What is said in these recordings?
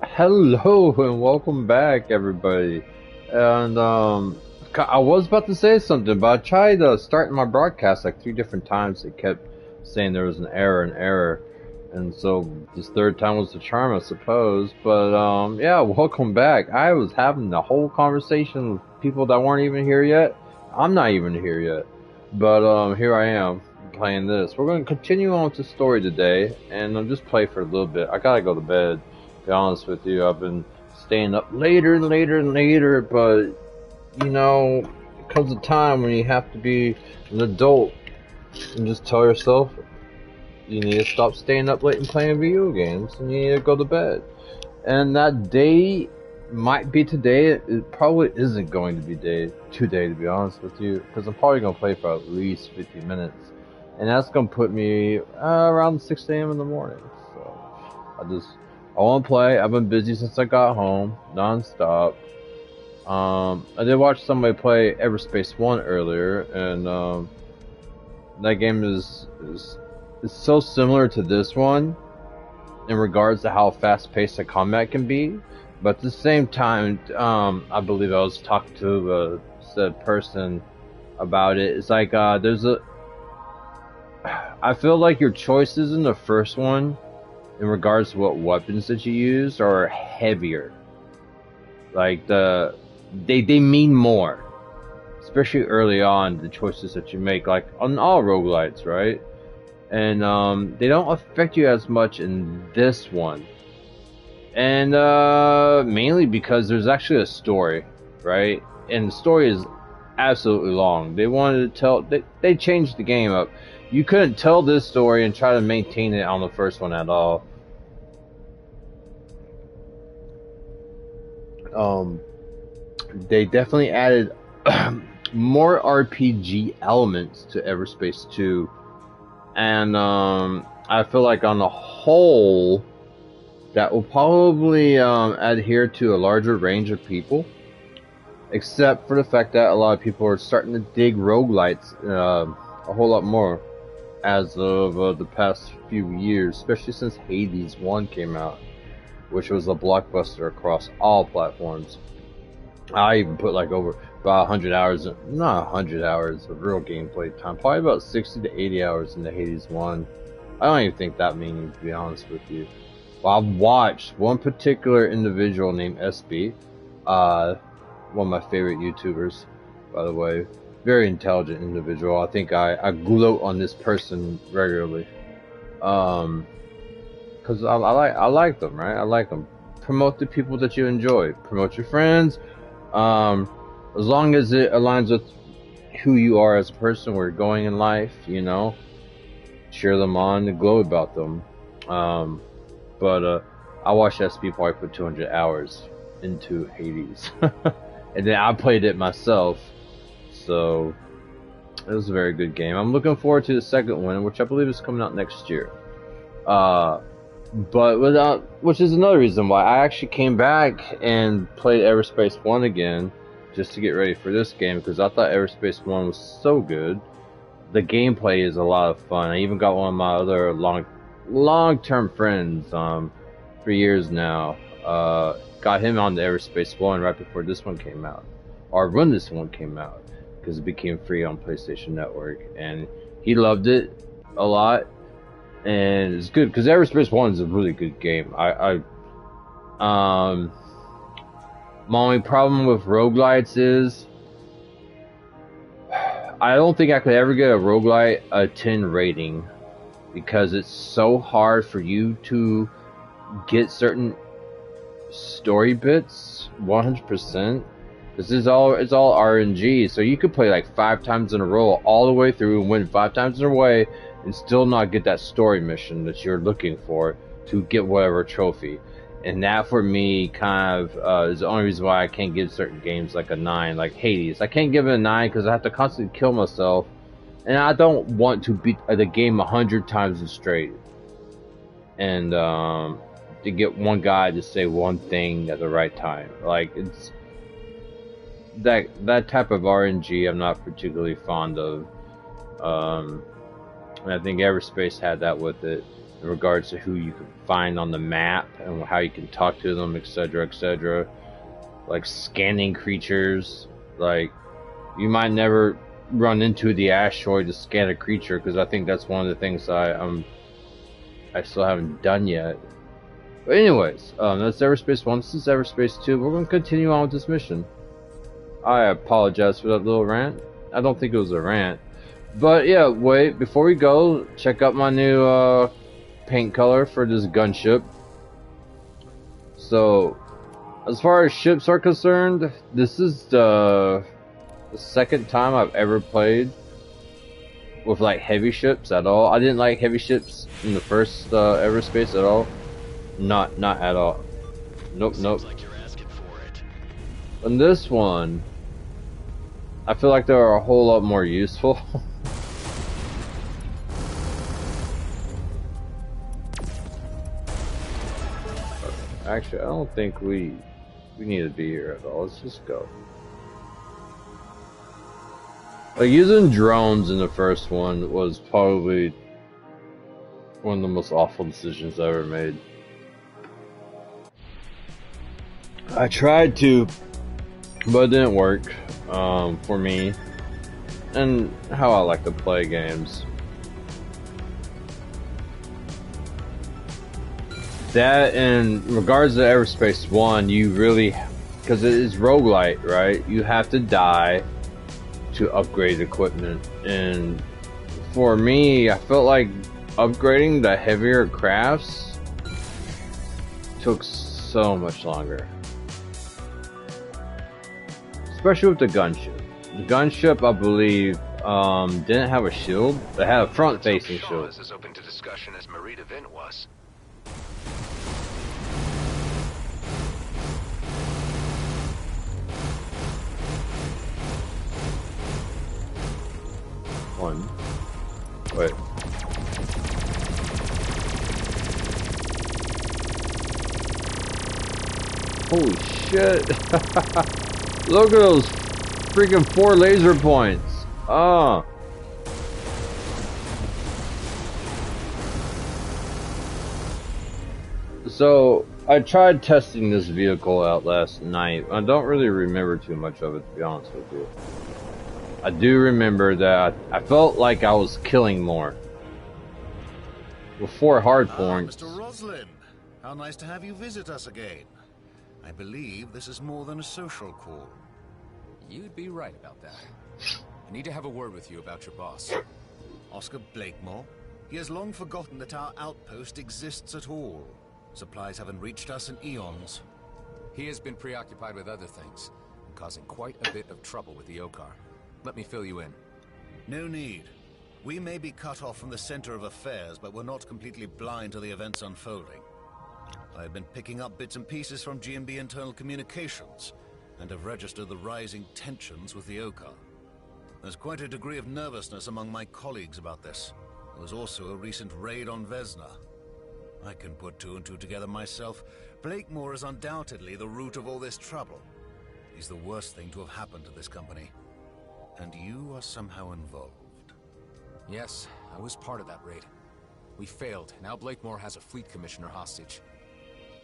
Hello and welcome back, everybody. And I was about to say something, but I tried starting my broadcast like 3 different times. It kept saying there was an error, and so this third time was the charm, I suppose. But yeah, welcome back. I was having the whole conversation with people that weren't even here yet. I'm not even here yet, but here I am playing this. We're going to continue on with the story today, and I'll just play for a little bit. I gotta go to bed. To be honest with you, I've been staying up later and later and later, but you know, it comes a time when you have to be an adult and just tell yourself you need to stop staying up late and playing video games and you need to go to bed. And that day might be today. It probably isn't going to be today, to be honest with you, because I'm probably going to play for at least 50 minutes. And that's going to put me around 6 a.m. in the morning. So I want to play. I've been busy since I got home, non-stop. I did watch somebody play Everspace 1 earlier, and that game is so similar to this one in regards to how fast-paced the combat can be. But at the same time, I believe I was talking to said person about it. It's like I feel like your choices in the first one, in regards to what weapons that you use, are heavier. Like they mean more, especially early on. The choices that you make, like on all roguelites, right? And they don't affect you as much in this one. And mainly because there's actually a story, right? And the story is absolutely long. They wanted to tell. They changed the game up. You couldn't tell this story and try to maintain it on the first one at all. They definitely added more RPG elements to Everspace 2, and I feel like on the whole, that will probably adhere to a larger range of people, except for the fact that a lot of people are starting to dig roguelites a whole lot more as of the past few years, especially since Hades 1 came out, which was a blockbuster across all platforms. I even put like over about 100 hours, not 100 hours of real gameplay time, probably about 60 to 80 hours into Hades 1. I don't even think that many, to be honest with you. Well, I've watched one particular individual named SB, one of my favorite YouTubers, by the way. Very intelligent individual. I think I gloat on this person regularly. Because I like them, right? I like them. Promote the people that you enjoy. Promote your friends. As long as it aligns with who you are as a person, where you're going in life, you know, cheer them on and gloat about them. But I watched SB probably put 200 hours into Hades, and then I played it myself, so it was a very good game. I'm looking forward to the second one, which I believe is coming out next year. Which is another reason why I actually came back and played Everspace 1 again, just to get ready for this game, because I thought Everspace 1 was so good. The gameplay is a lot of fun. I even got one of my other long-term friends, for years now, got him on the Everspace 1 right before this one came out, or when this one came out, because it became free on PlayStation Network, and he loved it a lot. And it's good because Everspace 1 is a really good game. My only problem with roguelites is I don't think I could ever get a roguelite a 10 rating, because it's so hard for you to get certain story bits 100%. It's all RNG, so you could play like 5 times in a row all the way through and win 5 times in a way and still not get that story mission that you're looking for to get whatever trophy. And that for me kind of is the only reason why I can't give certain games like a 9, like Hades. I can't give it a 9 because I have to constantly kill myself, and I don't want to beat the game 100 times straight. And to get one guy to say one thing at the right time, like it's that type of RNG I'm not particularly fond of. And I think Everspace had that with it. in regards to who you can find on the map and how you can talk to them, etc., etc. Like scanning creatures, like you might never run into the asteroid to scan a creature, because I think that's one of the things I still haven't done yet. But anyways, that's Everspace 1. This is Everspace 2. We're going to continue on with this mission. I apologize for that little rant. I don't think it was a rant. But yeah, wait, before we go, check out my new paint color for this gunship. So, as far as ships are concerned, this is the second time I've ever played with like heavy ships at all. I didn't like heavy ships in the first Everspace at all. Not at all. Nope, nope. Like you're asking for it. On this one, I feel like they're a whole lot more useful. Actually, I don't think we need to be here at all. Let's just go. Like, using drones in the first one was probably one of the most awful decisions I ever made. I tried to, but it didn't work for me and how I like to play games. That, in regards to Everspace 1, you really, because it is roguelite, right? You have to die to upgrade equipment. And for me, I felt like upgrading the heavier crafts took so much longer. Especially with the gunship. The gunship, I believe, didn't have a shield. It had a front-facing shield. This is open to discussion as Marita Vint was. One. Wait. Holy shit. Look at those freaking 4 laser points. Ah. So, I tried testing this vehicle out last night. I don't really remember too much of it, to be honest with you. I do remember that I felt like I was killing more. With 4 hard points. Mr. Roslin, how nice to have you visit us again. I believe this is more than a social call. You'd be right about that. I need to have a word with you about your boss. Oscar Blakemore? He has long forgotten that our outpost exists at all. Supplies haven't reached us in eons. He has been preoccupied with other things, causing quite a bit of trouble with the Okar. Let me fill you in. No need. We may be cut off from the center of affairs, but we're not completely blind to the events unfolding. I've been picking up bits and pieces from GMB internal communications, and have registered the rising tensions with the Okar. There's quite a degree of nervousness among my colleagues about this. There was also a recent raid on Vesna. I can put 2 and 2 together myself. Blakemore is undoubtedly the root of all this trouble. He's the worst thing to have happened to this company. And you are somehow involved. Yes, I was part of that raid. We failed. Now Blakemore has a fleet commissioner hostage.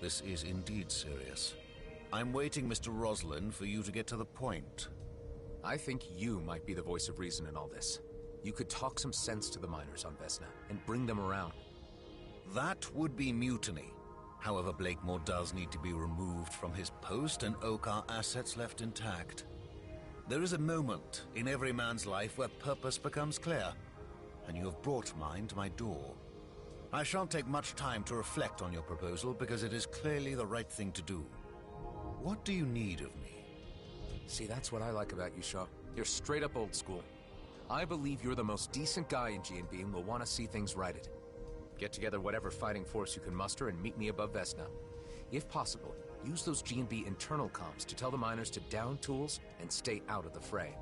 This is indeed serious. I'm waiting, Mr. Roslin, for you to get to the point. I think you might be the voice of reason in all this. You could talk some sense to the miners on Vesna and bring them around. That would be mutiny. However, Blakemore does need to be removed from his post and Okar assets left intact. There is a moment in every man's life where purpose becomes clear, and you have brought mine to my door. I shan't take much time to reflect on your proposal because it is clearly the right thing to do. What do you need of me? See, that's what I like about you, Shaw. You're straight up old school. I believe you're the most decent guy in G&B and will want to see things righted. Get together whatever fighting force you can muster and meet me above Vesna. If possible, use those G&B internal comms to tell the miners to down tools and stay out of the fray.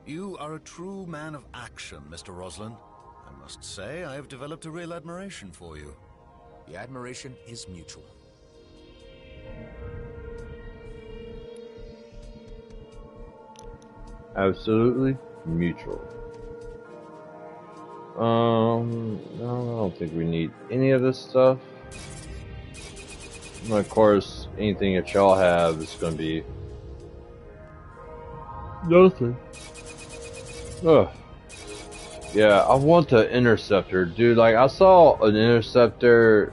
You are a true man of action, Mr. Roslin. I must say, I have developed a real admiration for you. The admiration is mutual. Absolutely mutual. No, I don't think we need any of this stuff. And of course, anything that y'all have is gonna be nothing. Ugh. Yeah, I want the interceptor, dude. Like, I saw an interceptor.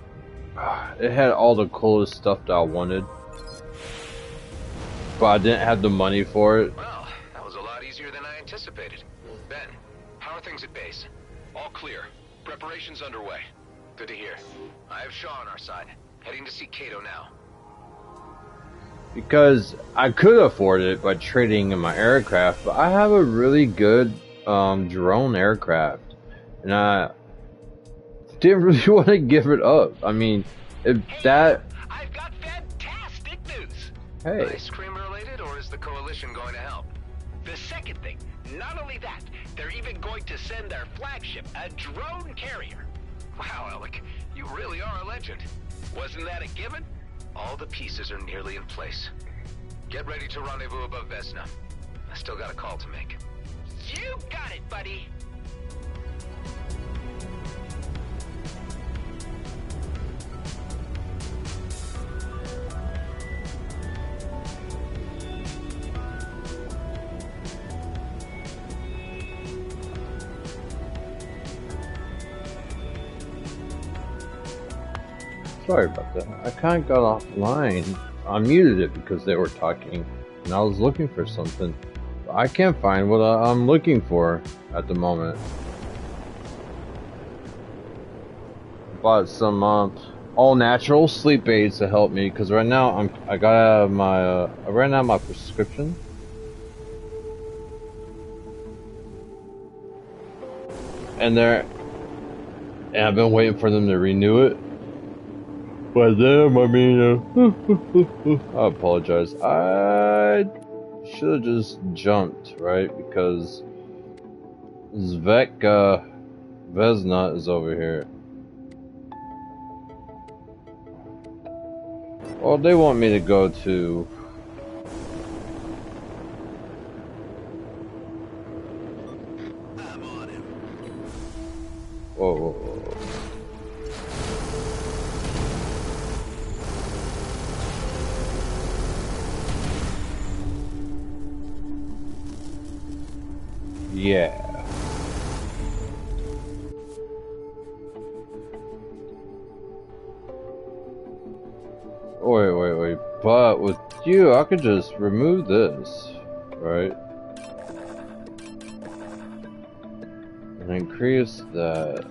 It had all the coolest stuff that I wanted, but I didn't have the money for it. Well, that was a lot easier than I anticipated. Ben, how are things at base? All clear. Preparations underway. Good to hear. I have Shaw on our side. Heading to see Kato now. Because I could afford it by trading in my aircraft, but I have a really good drone aircraft, and I didn't really want to give it up. I mean, if that... I've got fantastic news! Hey. Ice cream related, or is the Coalition going to help? The second thing, not only that, they're even going to send their flagship, a drone carrier. Wow, Alec, you really are a legend. Wasn't that a given? All the pieces are nearly in place. Get ready to rendezvous above Vesna. I still got a call to make. You got it, buddy! Sorry about that. I kind of got offline. I muted it because they were talking, and I was looking for something. I can't find what I'm looking for at the moment. Bought some all natural sleep aids to help me, because right now I got my I ran out of my prescription. And I've been waiting for them to renew it. By them, I mean, I apologize. I should have just jumped, right? Because Vesna is over here. Oh, they want me to go to... I'm on him. Whoa, whoa, whoa. Yeah. Wait. But with you, I could just remove this, right? And increase that.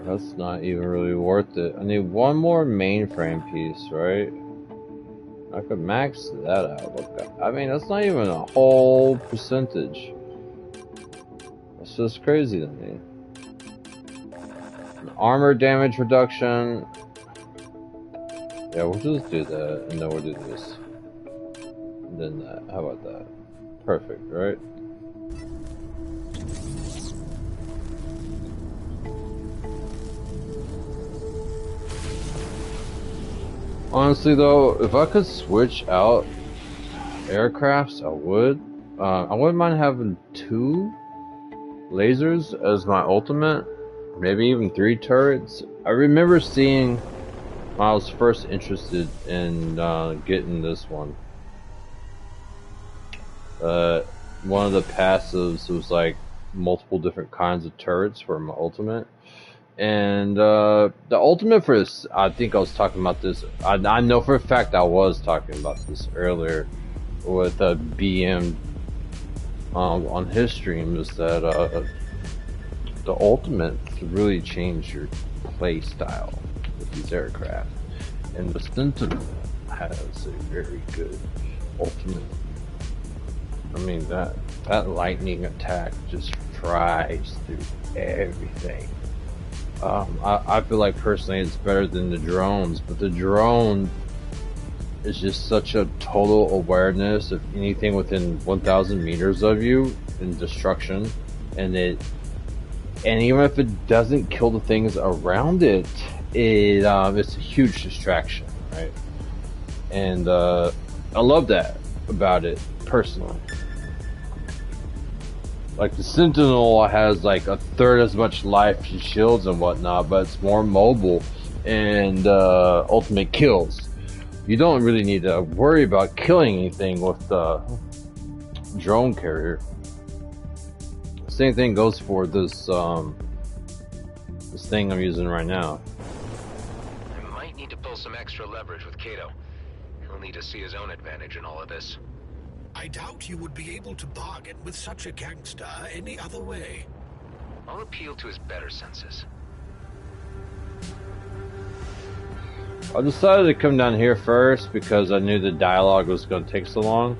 That's not even really worth it. I need one more mainframe piece, right? I could max that out. Look, I mean, that's not even a whole percentage. That's just crazy to me. An armor damage reduction. Yeah, we'll just do that, and then we'll do this. And then that. How about that? Perfect, right? Honestly though, if I could switch out aircrafts, I would. I wouldn't mind having 2 lasers as my ultimate, maybe even 3 turrets. I remember seeing when I was first interested in getting this one. One of the passives was like multiple different kinds of turrets for my ultimate. And the ultimate for this, I think I was talking about this. I know for a fact I was talking about this earlier with BM on his stream. Is that the ultimate really changed your play style with these aircraft, and the Sentinel has a very good ultimate. I mean that lightning attack just fries through everything. I feel like personally it's better than the drones, but the drone is just such a total awareness of anything within 1,000 meters of you in destruction, and it and even if it doesn't kill the things around it, it's a huge distraction, right? And I love that about it personally. Like the Sentinel has like a third as much life and shields and whatnot, but it's more mobile and ultimate kills. You don't really need to worry about killing anything with the drone carrier. Same thing goes for this this thing I'm using right now. I might need to pull some extra leverage with Kato. He'll need to see his own advantage in all of this. I doubt you would be able to bargain with such a gangster any other way. I'll appeal to his better senses. I decided to come down here first because I knew the dialogue was going to take so long.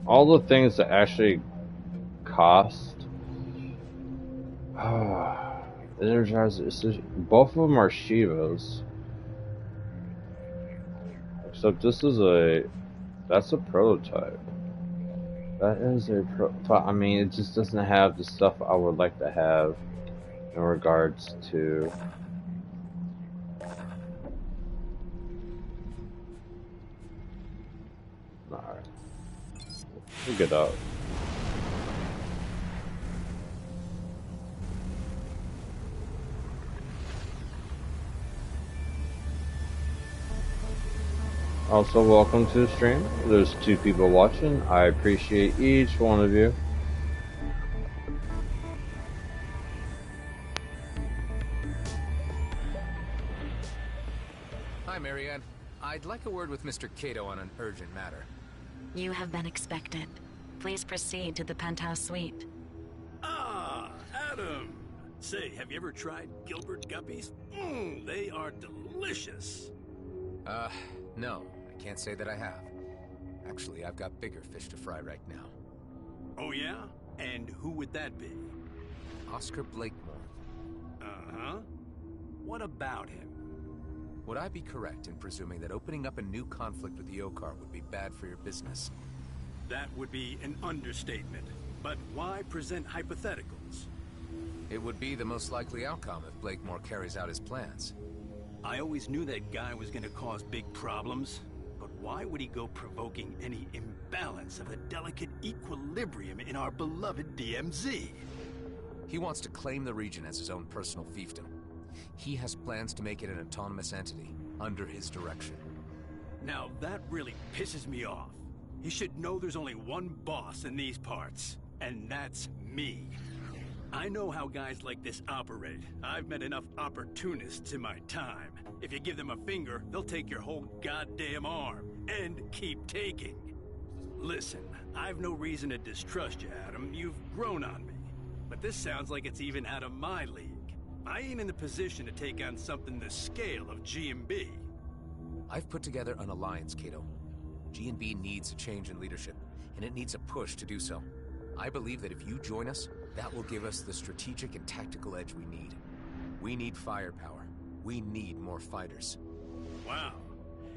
All the things that actually cost, energized. Both of them are Shivas, except this is that's a prototype. That is a I mean, it just doesn't have the stuff I would like to have in regards to. Alright. We'll get out. Also, welcome to the stream. There's 2 people watching. I appreciate each one of you. Hi, Marianne. I'd like a word with Mr. Kato on an urgent matter. You have been expected. Please proceed to the penthouse suite. Ah, Adam! Say, have you ever tried Gilbert guppies? They are delicious. No. I can't say that I have. Actually, I've got bigger fish to fry right now. Oh yeah? And who would that be? Oscar Blakemore. Uh-huh. What about him? Would I be correct in presuming that opening up a new conflict with the Okar would be bad for your business? That would be an understatement. But why present hypotheticals? It would be the most likely outcome if Blakemore carries out his plans. I always knew that guy was gonna cause big problems. But why would he go provoking any imbalance of the delicate equilibrium in our beloved DMZ? He wants to claim the region as his own personal fiefdom. He has plans to make it an autonomous entity, under his direction. Now that really pisses me off. He should know there's only one boss in these parts, and that's me. I know how guys like this operate. I've met enough opportunists in my time. If you give them a finger, they'll take your whole goddamn arm, and keep taking. Listen, I've no reason to distrust you, Adam. You've grown on me. But this sounds like it's even out of my league. I ain't in the position to take on something the scale of G&B. I've put together an alliance, Kato. G&B needs a change in leadership, and it needs a push to do so. I believe that if you join us, that will give us the strategic and tactical edge we need. We need firepower. We need more fighters. Wow.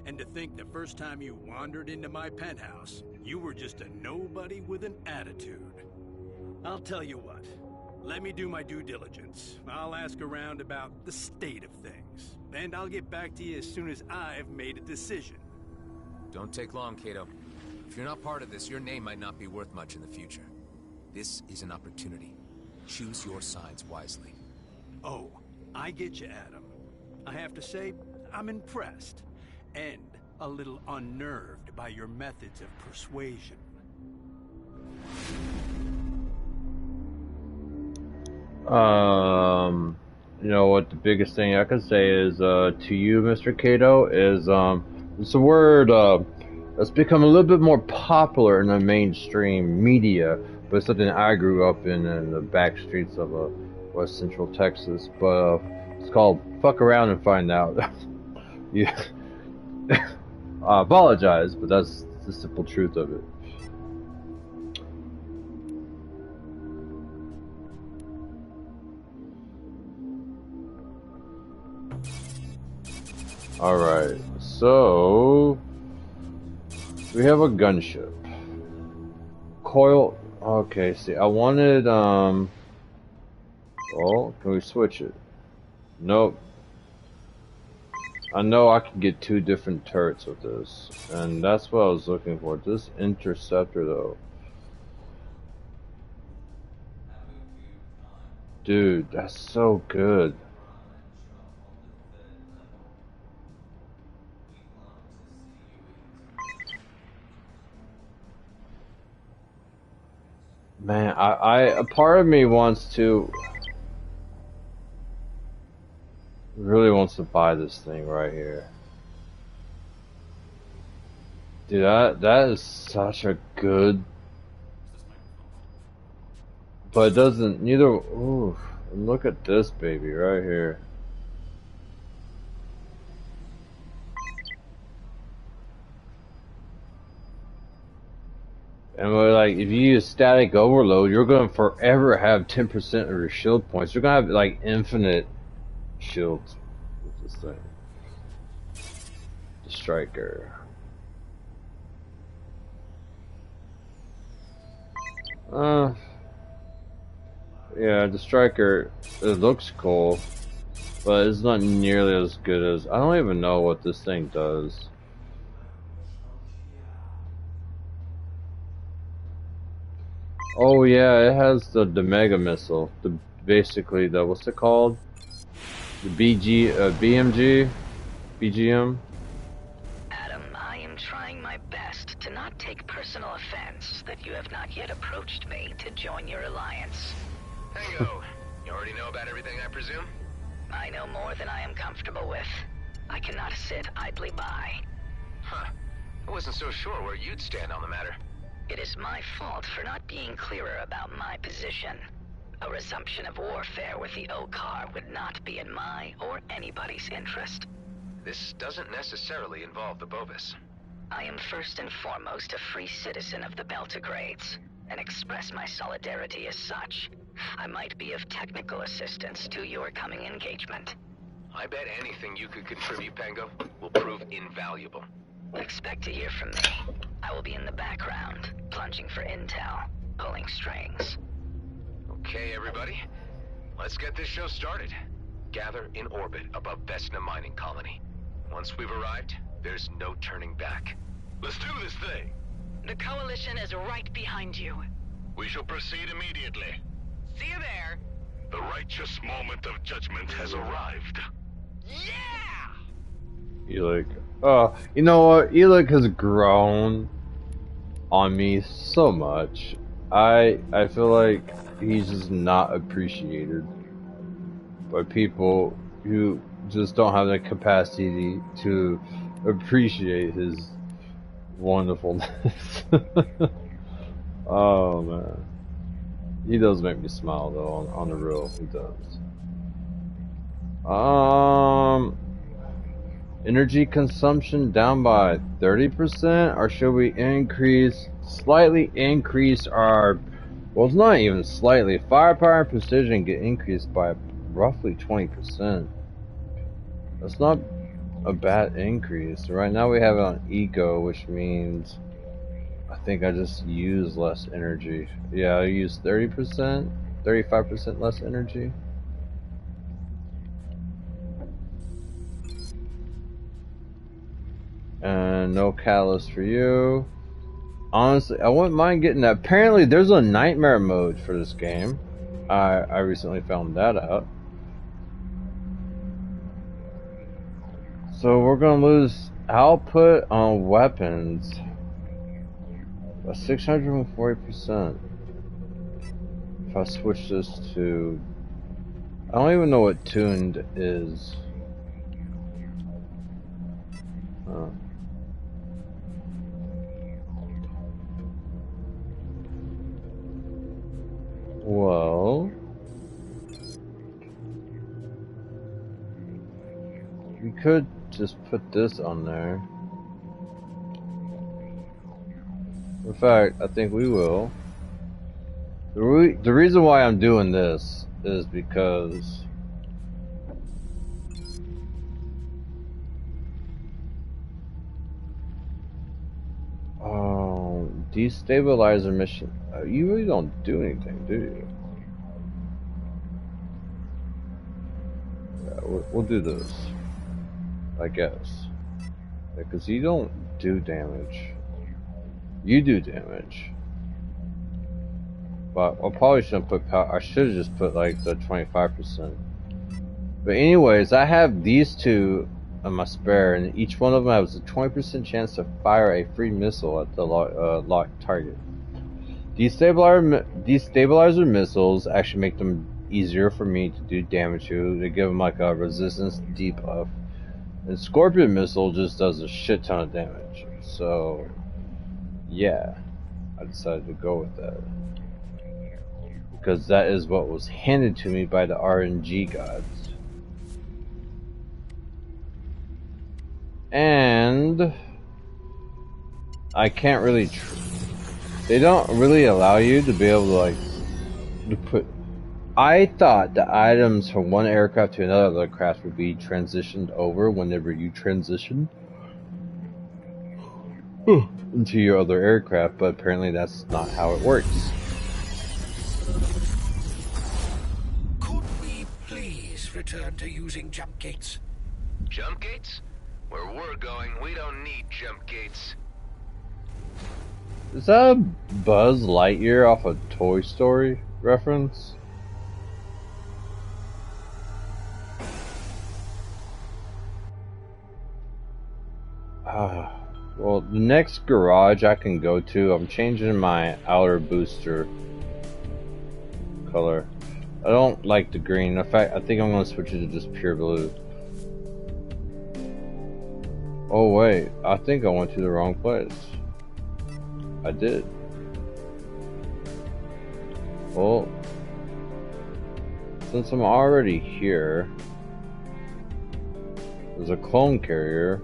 And to think the first time you wandered into my penthouse, you were just a nobody with an attitude. I'll tell you what. Let me do my due diligence. I'll ask around about the state of things. And I'll get back to you as soon as I've made a decision. Don't take long, Kato. If you're not part of this, your name might not be worth much in the future. This is an opportunity. Choose your sides wisely. Oh, I get you, Adam. I have to say, I'm impressed. And a little unnerved by your methods of persuasion. You know what, the biggest thing I can say is, to you, Mr. Kato, is, it's a word, that's become a little bit more popular in the mainstream media but it's something I grew up in the back streets of West Central Texas. But it's called "Fuck Around and Find Out." Yeah, I apologize, but that's the simple truth of it. Alright, so we have a gunship. Coil, okay, see, I wanted, well, can we switch it? Nope. I know I can get 2 different turrets with this, and that's what I was looking for. This interceptor, though. Dude, that's so good. Man, a part of me wants to, really wants to buy this thing right here. Dude, that is such a good, but it doesn't, neither, ooh, look at this baby right here. And like, if you use static overload, you're gonna forever have 10% of your shield points. You're gonna have like infinite shields with this thing. The striker. Yeah, the striker, it looks cool, but it's not nearly as good as, I don't even know what this thing does. Oh yeah, it has the mega missile. Basically the, what's it called? The BMG? BGM? Adam, I am trying my best to not take personal offense that you have not yet approached me to join your alliance. Tango, you already know about everything, I presume? I know more than I am comfortable with. I cannot sit idly by. Huh. I wasn't so sure where you'd stand on the matter. It is my fault for not being clearer about my position. A resumption of warfare with the Okar would not be in my or anybody's interest. This doesn't necessarily involve the Bovis. I am first and foremost a free citizen of the Beltogrades, and express my solidarity as such. I might be of technical assistance to your coming engagement. I bet anything you could contribute, Pango, will prove invaluable. Expect to hear from me. I will be in the background, plunging for intel, pulling strings. Okay, everybody. Let's get this show started. Gather in orbit above Vesna Mining Colony. Once we've arrived, there's no turning back. Let's do this thing! The Coalition is right behind you. We shall proceed immediately. See you there. The righteous moment of judgment has arrived. Yeah! Elik. Oh, you know what? Elik has grown on me so much. I feel like he's just not appreciated by people who just don't have the capacity to appreciate his wonderfulness. Oh man, he does make me smile though. On the real, he does. Energy consumption down by 30%, or should we slightly increase our, well, it's not even slightly, firepower and precision get increased by roughly 20%. That's not a bad increase. Right now we have it on eco, which means I think I just use less energy. Yeah, I use 30%, 35% less energy. And no catalyst for you. Honestly, I wouldn't mind getting that. Apparently, there's a nightmare mode for this game. I recently found that out. So we're gonna lose output on weapons by 640%. If I switch this to, I don't even know what tuned is. could just put this on there. In fact, I think we will. The reason why I'm doing this is because destabilizer mission. You really don't do anything, do you? Yeah, we'll do this, I guess. Because you don't do damage. You do damage. But I probably shouldn't put power. I should have just put like the 25%. But anyways, I have these two on my spare, and each one of them has a 20% chance to fire a free missile at the locked target. Destabilizer missiles actually make them easier for me to do damage to. They give them like a resistance debuff. And Scorpion missile just does a shit ton of damage. So, yeah, I decided to go with that. Because that is what was handed to me by the RNG gods. And I can't really they don't really allow you to be able to like to put. I thought the items from one aircraft to another aircraft would be transitioned over whenever you transition into your other aircraft, but apparently that's not how it works. Could we please return to using jump gates? Jump gates? Where we're going, we don't need jump gates. Is that a Buzz Lightyear off a Toy Story reference? Well, the next garage I can go to, I'm changing my outer booster color. I don't like the green. In fact, I think I'm going to switch it to just pure blue. Oh wait, I think I went to the wrong place. I did. Well, since I'm already here, there's a clone carrier.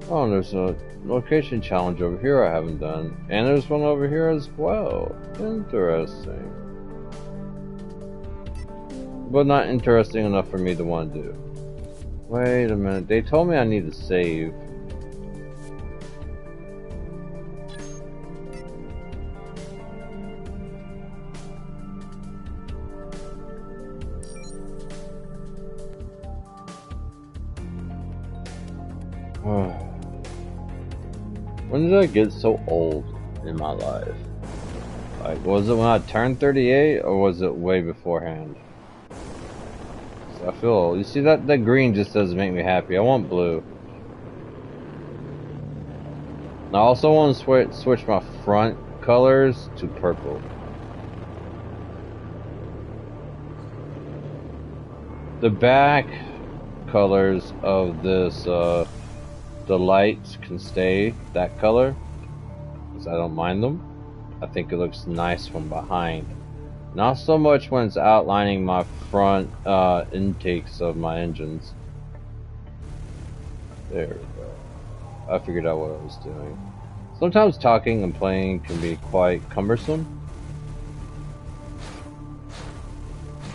Oh, there's a location challenge over here I haven't done. And there's one over here as well. Interesting. But not interesting enough for me to want to do. Wait a minute, they told me I need to save. When did I get so old in my life? Like, was it when I turned 38 or was it way beforehand? So I feel, you see that green just doesn't make me happy. I want blue. And I also want to switch my front colors to purple. The back colors of this, the lights can stay that color, because I don't mind them. I think it looks nice from behind. Not so much when it's outlining my front intakes of my engines. There we go. I figured out what I was doing. Sometimes talking and playing can be quite cumbersome.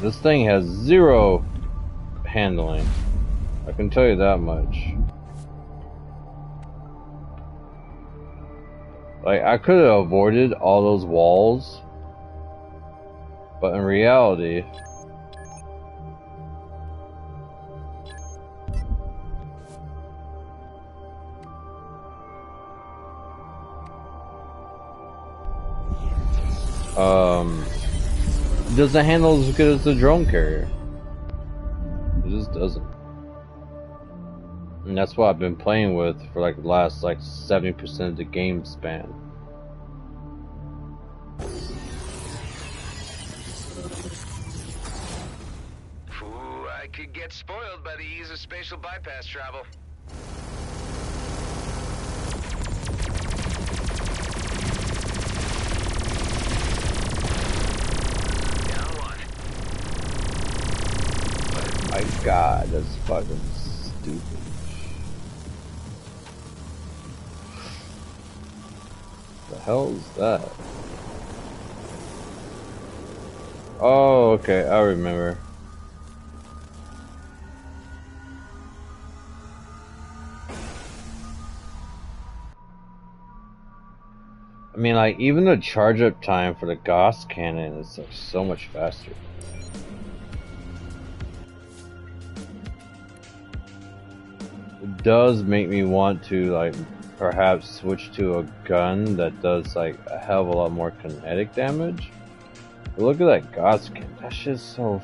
This thing has zero handling. I can tell you that much. Like, I could have avoided all those walls, but in reality, it doesn't handle as good as the drone carrier. It just doesn't. And that's what I've been playing with for like the last like 70% of the game span. Ooh, I could get spoiled by the ease of spatial bypass travel. Down one. But my god, that's fucking stupid. The hell is that? Oh, okay, I remember. I mean, like, even the charge up time for the Gauss cannon is like so much faster. It does make me want to, like, perhaps switch to a gun that does, like, a hell of a lot more kinetic damage. But look at that Gauss cannon. That shit's so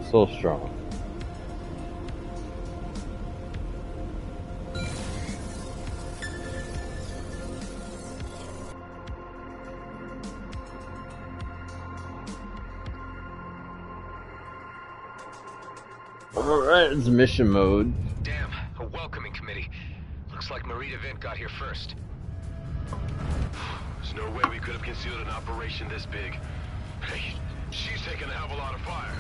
so strong. Alright, it's mission mode. Damn, a welcoming committee. Looks like Marie DeVint got here first. There's no way we could have concealed an operation this big. Hey, she's taking a hell of a lot of fire.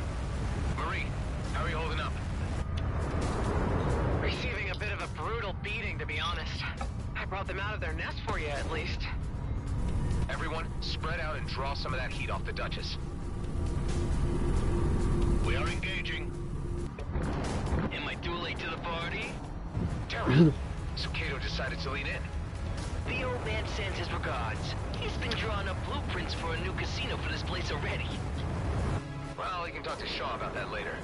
Marie, how are you holding up? Receiving a bit of a brutal beating, to be honest. I brought them out of their nest for you, at least. Everyone, spread out and draw some of that heat off the Duchess. We are engaging. Am I too late to the party? Terrible. So Cato decided to lean in. The old man sends his regards. He's been drawing up blueprints for a new casino for this place already. Well, you can talk to Shaw about that later.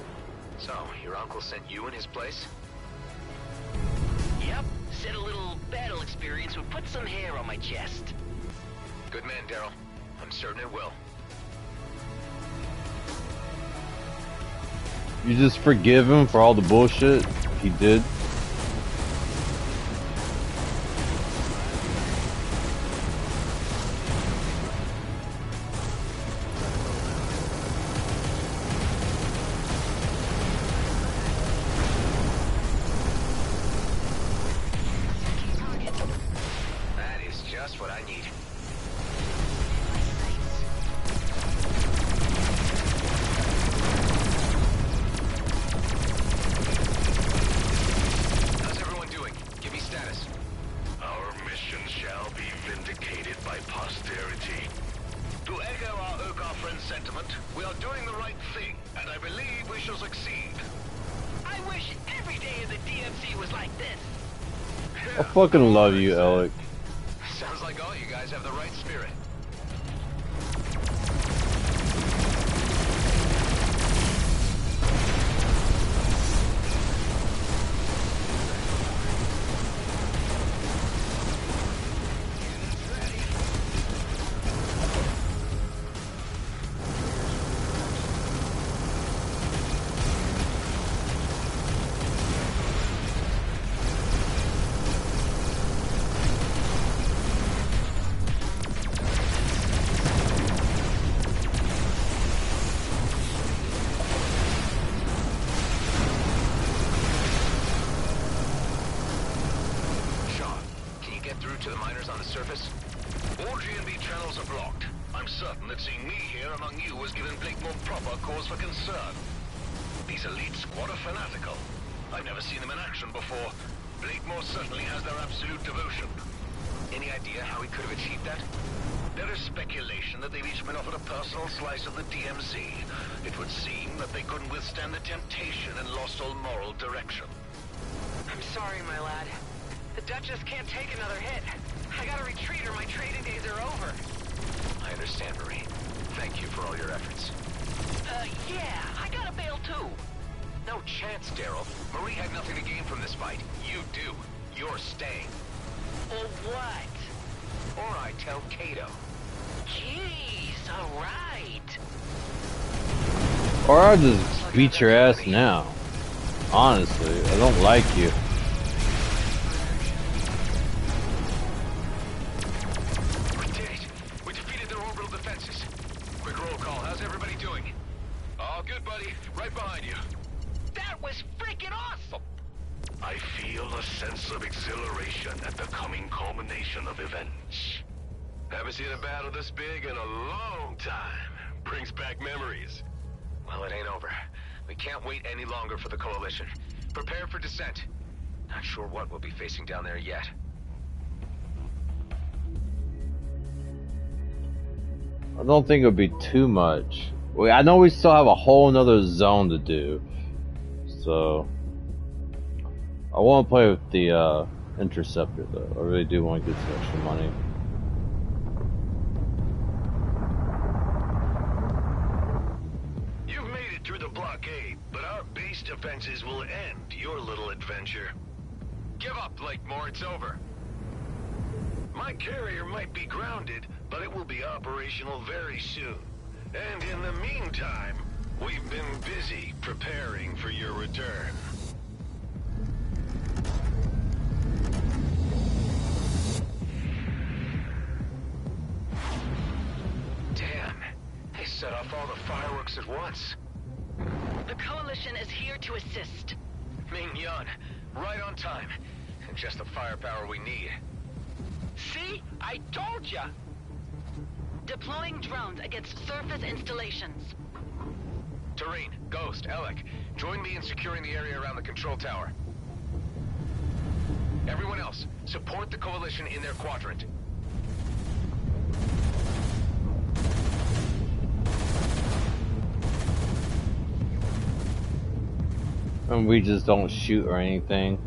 So, your uncle sent you in his place? Yep, said a little battle experience would put some hair on my chest. Good man, Daryl. I'm certain it will. You just forgive him for all the bullshit he did. That is just what I need. How's everyone doing? Give me status. Our mission shall be vindicated by posterity. To echo our Urquhart friend's sentiment, we are doing the right thing, and I believe we shall succeed. I wish every day in the DMC was like this. I fucking love you, Alec. Sounds like all you guys have the right spirit. To the miners on the surface? All GNB channels are blocked. I'm certain that seeing me here among you has given Blakemore proper cause for concern. These elite squad are fanatical. I've never seen them in action before. Blakemore certainly has their absolute devotion. Any idea how he could have achieved that? There is speculation that they've each been offered a personal slice of the DMZ. It would seem that they couldn't withstand the temptation and lost all moral direction. I'm sorry, my lad. The Duchess can't take another hit. I gotta retreat or my trading days are over. I understand, Marie. Thank you for all your efforts. Yeah, I gotta bail too. No chance, Daryl. Marie had nothing to gain from this fight. You do. You're staying. Or what? Or I tell Cato. Jeez, alright. Or I'll just beat your ass now. Honestly, I don't like you. We did it. We defeated their orbital defenses. Quick roll call. How's everybody doing? All good, buddy. Right behind you. That was freaking awesome! I feel a sense of exhilaration at the coming culmination of events. Haven't seen a battle this big in a long time. Brings back memories. Well, it ain't over. We can't wait any longer for the Coalition. Prepare for descent. Not sure what we'll be facing down there yet. I don't think it would be too much. I know we still have a whole nother zone to do. So I want to play with the Interceptor though. I really do want to get some extra money. You've made it through the blockade, but our base defenses will end your little adventure. Give up, Blakemore. It's over. My carrier might be grounded, but it will be operational very soon. And in the meantime, we've been busy preparing for your return. Damn. They set off all the fireworks at once. The Coalition is here to assist. Ming-Yun, right on time. And just the firepower we need. See? I told ya! Deploying drones against surface installations. Tareen, Ghost, Alec, join me in securing the area around the control tower. Everyone else, support the Coalition in their quadrant. And we just don't shoot or anything.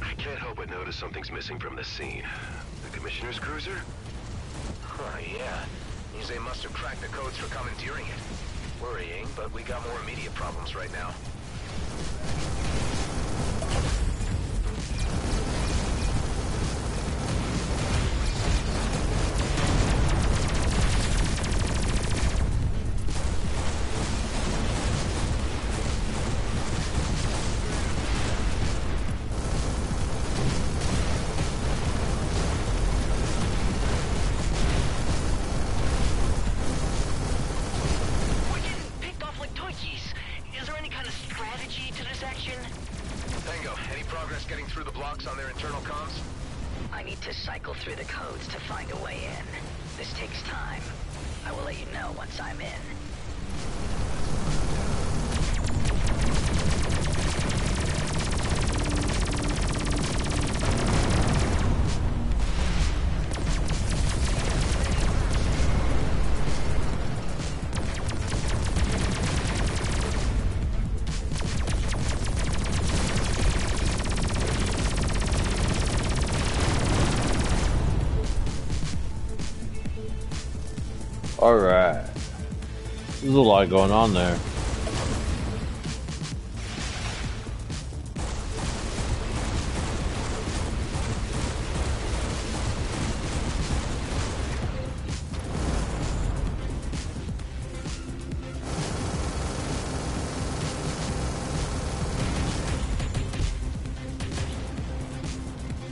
I can't help but notice something's missing from the scene. The Commissioner's cruiser? Oh, yeah. Means they must have cracked the codes for commandeering it. Worrying, but we got more immediate problems right now. Alright. There's a lot going on there.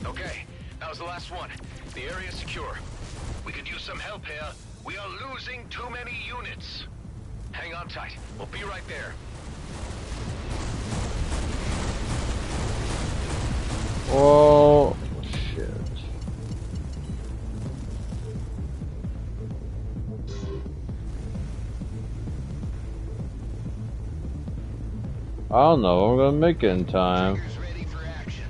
Okay, that was the last one. The area's secure. We could use some help here. We are losing too many units. Hang on tight. We'll be right there. Oh, shit. I don't know, I'm gonna make it in time. Ready for action.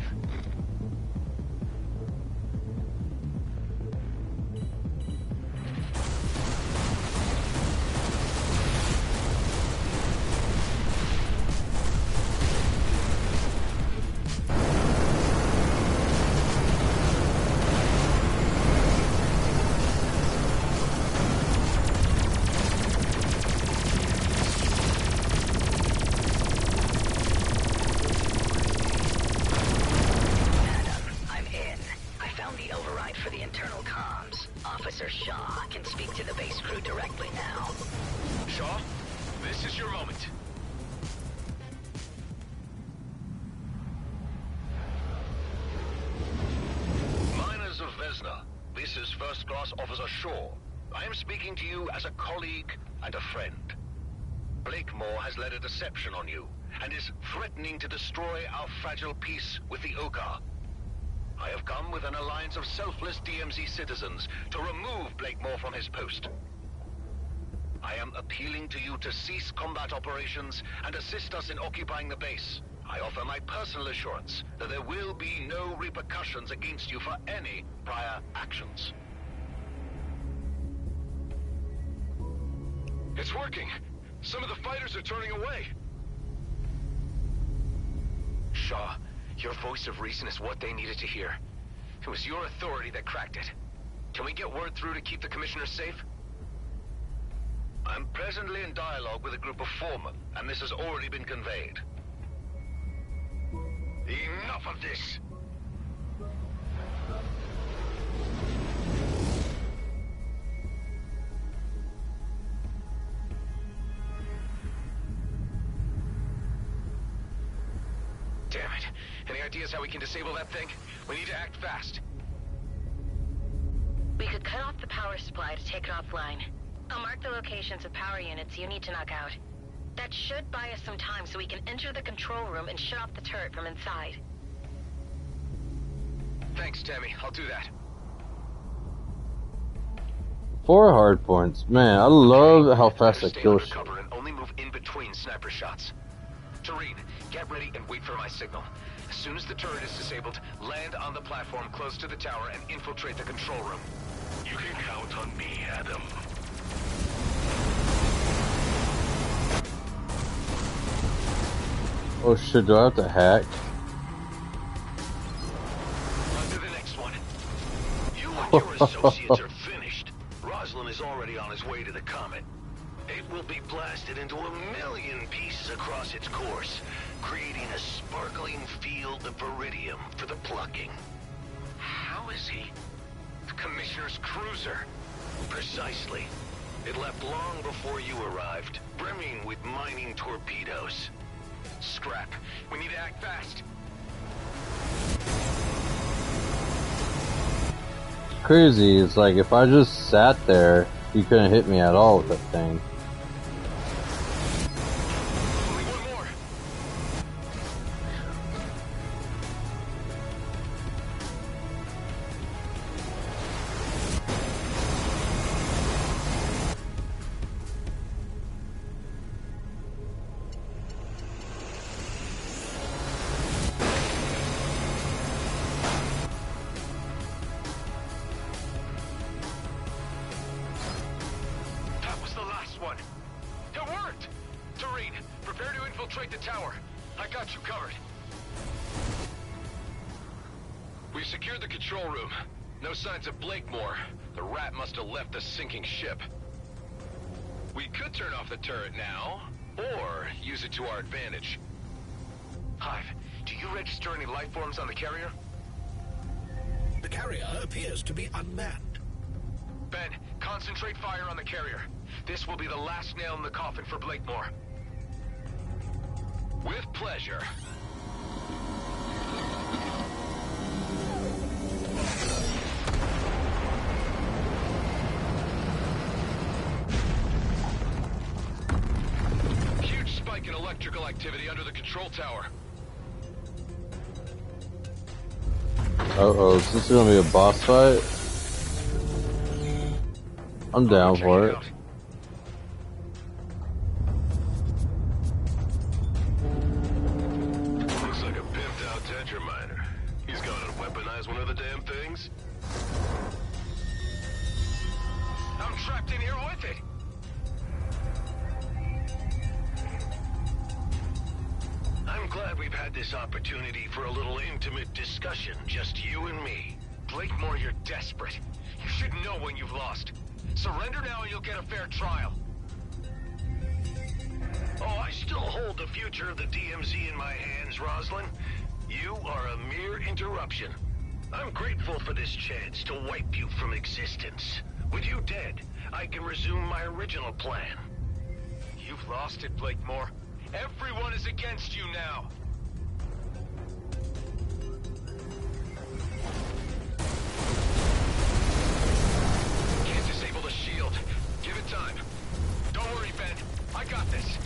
This is First Class Officer Shaw. I am speaking to you as a colleague and a friend. Blakemore has led a deception on you, and is threatening to destroy our fragile peace with the Oka. I have come with an alliance of selfless DMZ citizens to remove Blakemore from his post. I am appealing to you to cease combat operations and assist us in occupying the base. I offer my personal assurance that there will be no repercussions against you for any prior actions. It's working. Some of the fighters are turning away. Shaw, your voice of reason is what they needed to hear. It was your authority that cracked it. Can we get word through to keep the commissioners safe? I'm presently in dialogue with a group of foremen, and this has already been conveyed. Enough of this! Damn it. Any ideas how we can disable that thing? We need to act fast. We could cut off the power supply to take it offline. I'll mark the locations of power units you need to knock out. That should buy us some time so we can enter the control room and shut off the turret from inside. Thanks, Tammy. I'll do that. 4 hard points. Man, I love how fast I Stay kill under shit. cover and only move in between sniper shots. Tareen, get ready and wait for my signal. As soon as the turret is disabled, land on the platform close to the tower and infiltrate the control room. You can count on me, Adam. Oh shit, do I have to hack? On to the next one. You and your associates are finished. Roslin is already on his way to the comet. It will be blasted into a million pieces across its course, creating a sparkling field of iridium for the plucking. How is he? The Commissioner's cruiser. Precisely. It left long before you arrived, brimming with mining torpedoes. Scrap. We need to act fast. Crazy, it's like if I just sat there, you couldn't hit me at all with that thing. Only one more. That was the last one. It worked! Tareen, prepare to infiltrate the tower. I got you covered. We've secured the control room. No signs of Blakemore. The rat must have left the sinking ship. We could turn off the turret now, or use it to our advantage. Hive, do you register any life forms on the carrier? The carrier appears to be unmanned. Ben, concentrate fire on the carrier. This will be the last nail in the coffin for Blakemore. With pleasure. Huge spike in electrical activity under the control tower. Uh-oh, is this gonna be a boss fight? I'm down for it. Looks like a pimped out Tetra miner. He's gone and weaponized one of the damn things. I'm trapped in here with it. I'm glad we've had this opportunity for a little intimate discussion, just you and me. Blakemore, you're desperate. You should know when you've lost. Surrender now and you'll get a fair trial. Oh, I still hold the future of the DMZ in my hands, Roslin. You are a mere interruption. I'm grateful for this chance to wipe you from existence. With you dead, I can resume my original plan. You've lost it, Blakemore. Everyone is against you now. Can't disable the shield. Give it time. Don't worry, Ben. I got this.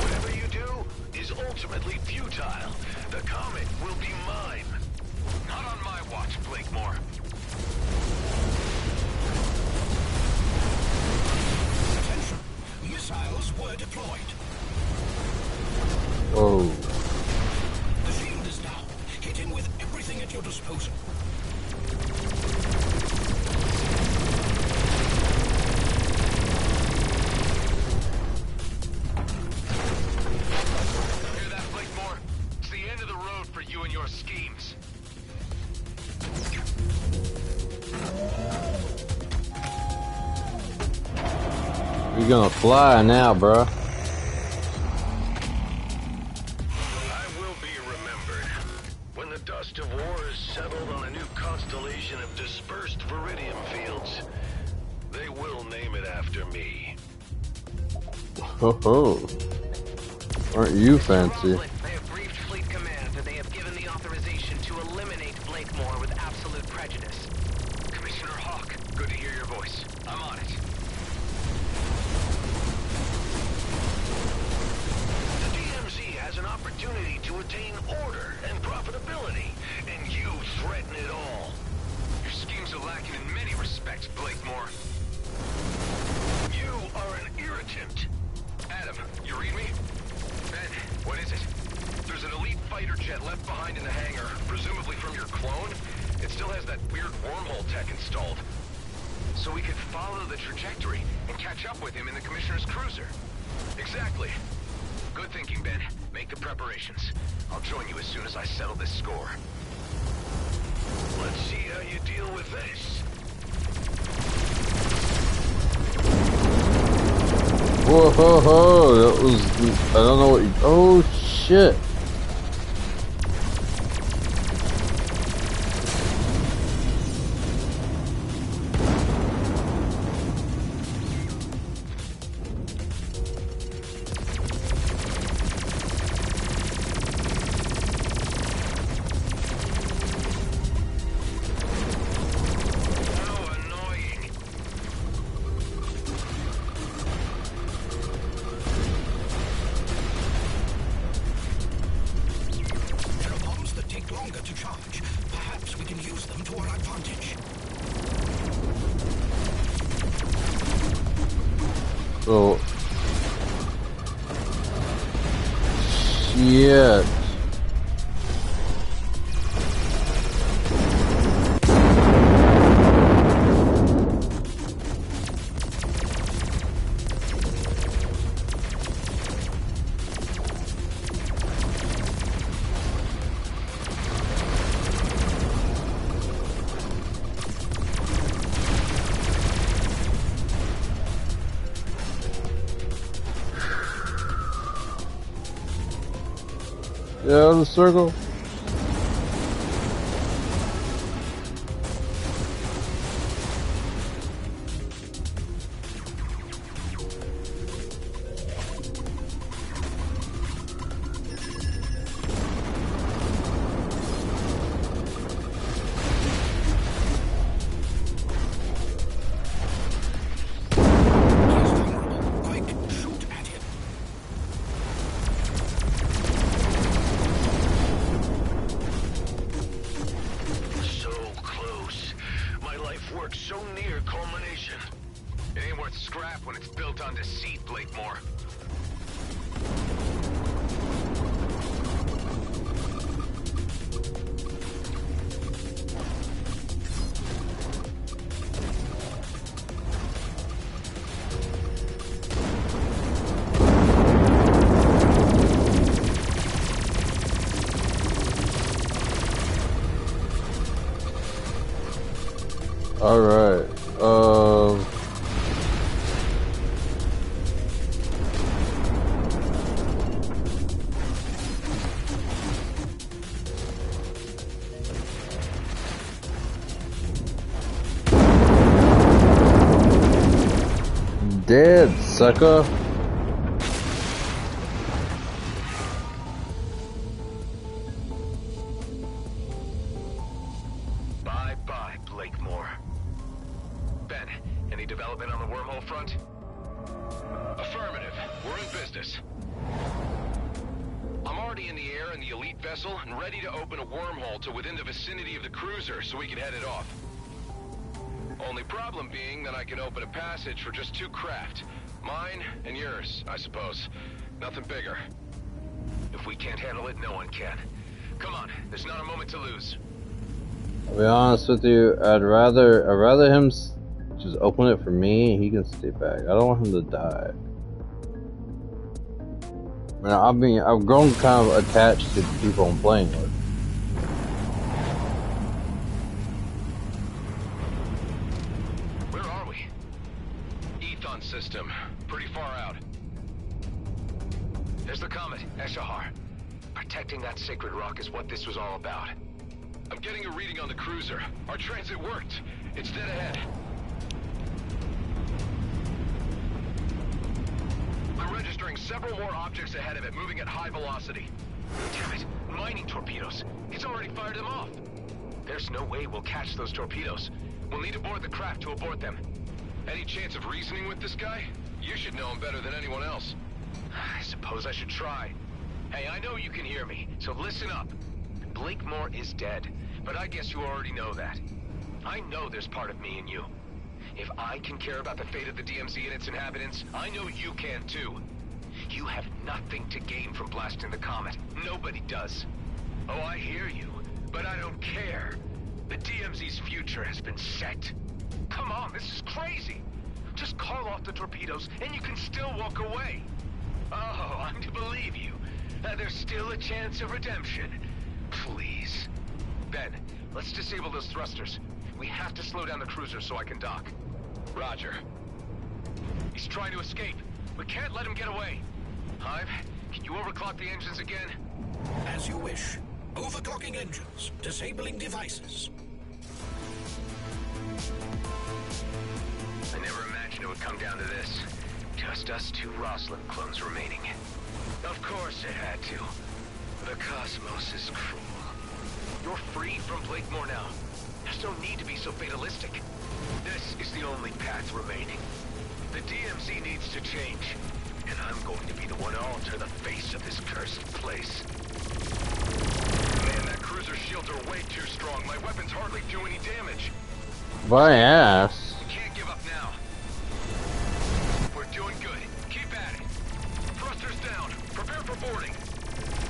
Whatever you do is ultimately futile. The comet will be mine. Not on my watch, Blakemore. Oh. The shield is down. Hit him with everything at your disposal. Hear that, Blakemore? It's the end of the road for you and your schemes. You're gonna fly now, bruh. I will be remembered. When the dust of war is settled on a new constellation of dispersed viridium fields, they will name it after me. Ho ho. Aren't you fancy? They have briefed Fleet Command and they have given the authorization to eliminate Blakemore with absolute prejudice. Commissioner Hawk, good to hear your voice. I'm on it. The DMZ has an opportunity to attain order and profitability, and you threaten it all. Your schemes are lacking in many respects, Blakemore. You are an irritant. Adam, you read me? Ben, what is it? There's an elite fighter jet left behind in the hangar, presumably from your clone. It still has that weird wormhole tech installed. So we could follow the trajectory and catch up with him in the Commissioner's cruiser. Exactly. Good thinking, Ben. Make the preparations. I'll join you as soon as I settle this score. Let's see how you deal with this. Whoa ho ho! That was, I don't know what you, oh shit. How annoying. There are bombs that take longer to charge. Perhaps we can use them to our advantage. So. Shit. Yeah, the circle. He is vulnerable. Quick, shoot at him. So close. My life works so near culmination. It ain't worth scrap when it's built on deceit, Blakemore. Alright. Dead, sucker. Bye-bye, Blakemore. Ben, any development on the wormhole front? Affirmative. We're in business. I'm already in the air in the elite vessel and ready to open a wormhole to within the vicinity of the cruiser so we can head it off. Only problem being that I can open a passage for just 2 craft. Mine and yours, I suppose. Nothing bigger. If we can't handle it, no one can. Come on, there's not a moment to lose. I'll be honest with you, I'd rather him just open it for me and he can stay back. I don't want him to die. I've grown kind of attached to the people I'm playing with. Where are we? Ethon system. Pretty far out. There's the comet, Eshahar. Protecting that sacred rock is what this was all about. I'm getting a reading on the cruiser. Our transit worked. It's dead ahead. We're registering several more objects ahead of it, moving at high velocity. Damn it! Mining torpedoes. He's already fired them off. There's no way we'll catch those torpedoes. We'll need to board the craft to abort them. Any chance of reasoning with this guy? You should know him better than anyone else. I suppose I should try. Hey, I know you can hear me, so listen up. Blakemore is dead, but I guess you already know that. I know there's part of me in you. If I can care about the fate of the DMZ and its inhabitants, I know you can too. You have nothing to gain from blasting the comet. Nobody does. Oh, I hear you, but I don't care. The DMZ's future has been set. Come on, this is crazy. Just call off the torpedoes and you can still walk away. Oh, I'm to believe you. There's still a chance of redemption. Please. Ben, let's disable those thrusters. We have to slow down the cruiser so I can dock. Roger. He's trying to escape. We can't let him get away. Hive, can you overclock the engines again? As you wish. Overclocking engines. Disabling devices. I never imagined it would come down to this. Just us two Roslin clones remaining. Of course it had to. The cosmos is cruel. You're freed from Blakemore now. There's no need to be so fatalistic. This is the only path remaining. The DMZ needs to change. And I'm going to be the one to alter the face of this cursed place. Man, that cruiser's shields are way too strong. My weapons hardly do any damage. My ass. You can't give up now. We're doing good. Keep at it. Thrusters down. Prepare for boarding.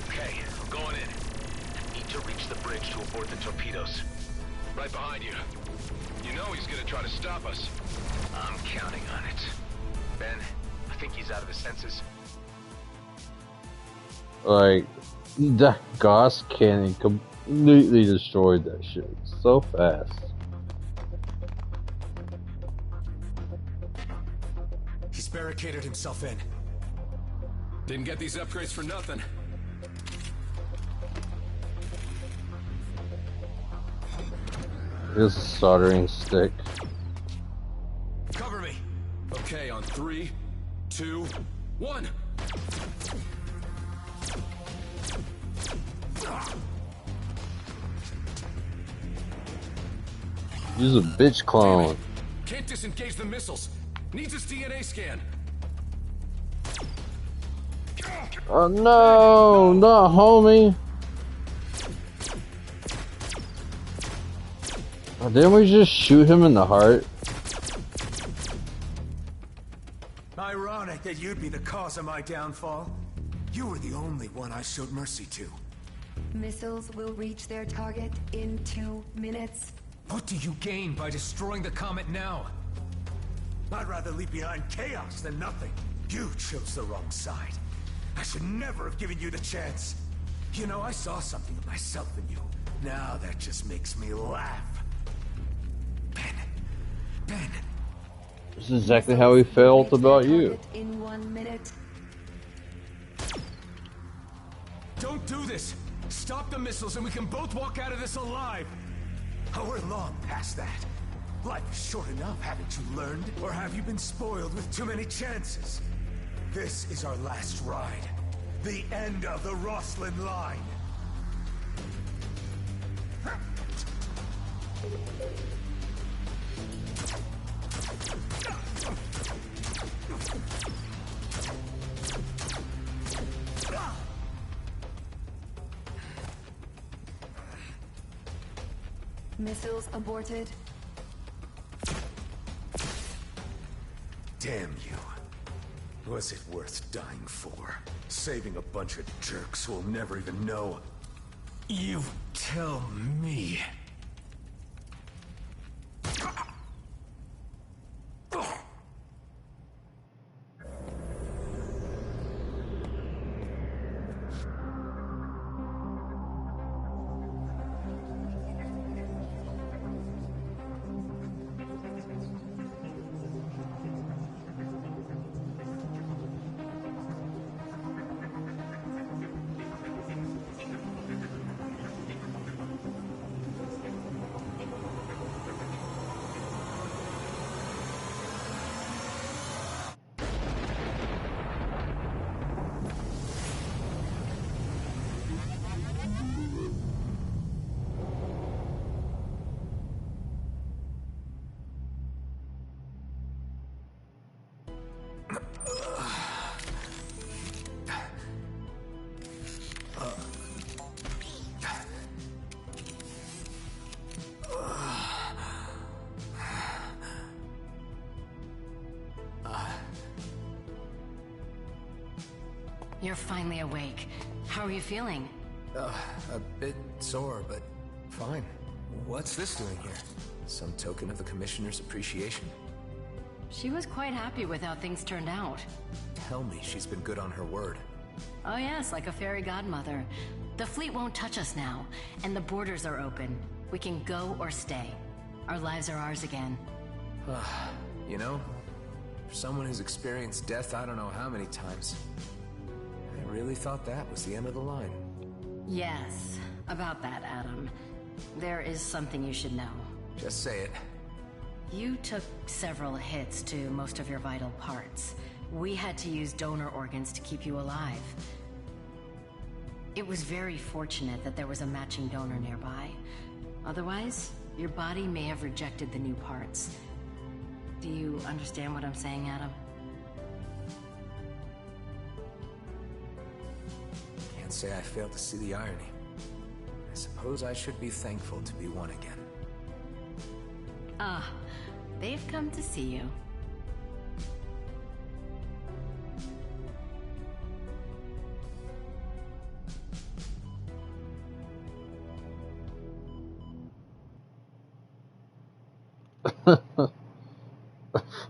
Okay, I'm going in. Need to reach the bridge to abort the torpedoes. Right behind you. You know he's gonna try to stop us. I'm counting on it. Ben, I think he's out of his senses. Like, that Gauss cannon completely destroyed that shit so fast. He's barricaded himself in. Didn't get these upgrades for nothing. Here's a soldering stick. Cover me. Okay, on 3, 2, 1. Use a bitch clone. Can't disengage the missiles. Needs his DNA scan. Oh no, not homie. Oh, didn't we just shoot him in the heart? Ironic that you'd be the cause of my downfall. You were the only one I showed mercy to. Missiles will reach their target in 2 minutes. What do you gain by destroying the comet now? I'd rather leave behind chaos than nothing. You chose the wrong side. I should never have given you the chance. You know, I saw something of myself in you. Now that just makes me laugh. Ben. This is exactly how he felt about you. In 1 minute. Don't do this. Stop the missiles and we can both walk out of this alive. Oh, we're long past that. Life is short enough, haven't you learned? Or have you been spoiled with too many chances? This is our last ride. The end of the Roslin line. Missiles aborted. Damn you. Was it worth dying for? Saving a bunch of jerks who'll never even know? You tell me. You're finally awake. How are you feeling? A bit sore, but fine. What's this doing here? Some token of the Commissioner's appreciation? She was quite happy with how things turned out. Tell me she's been good on her word. Oh yes, like a fairy godmother. The fleet won't touch us now, and the borders are open. We can go or stay. Our lives are ours again. You know, for someone who's experienced death I don't know how many times, I really thought that was the end of the line. Yes, about that, Adam. There is something you should know. Just say it. You took several hits to most of your vital parts. We had to use donor organs to keep you alive. It was very fortunate that there was a matching donor nearby. Otherwise, your body may have rejected the new parts. Do you understand what I'm saying, Adam? Can't say I failed to see the irony. I suppose I should be thankful to be one again. Ah, they've come to see you.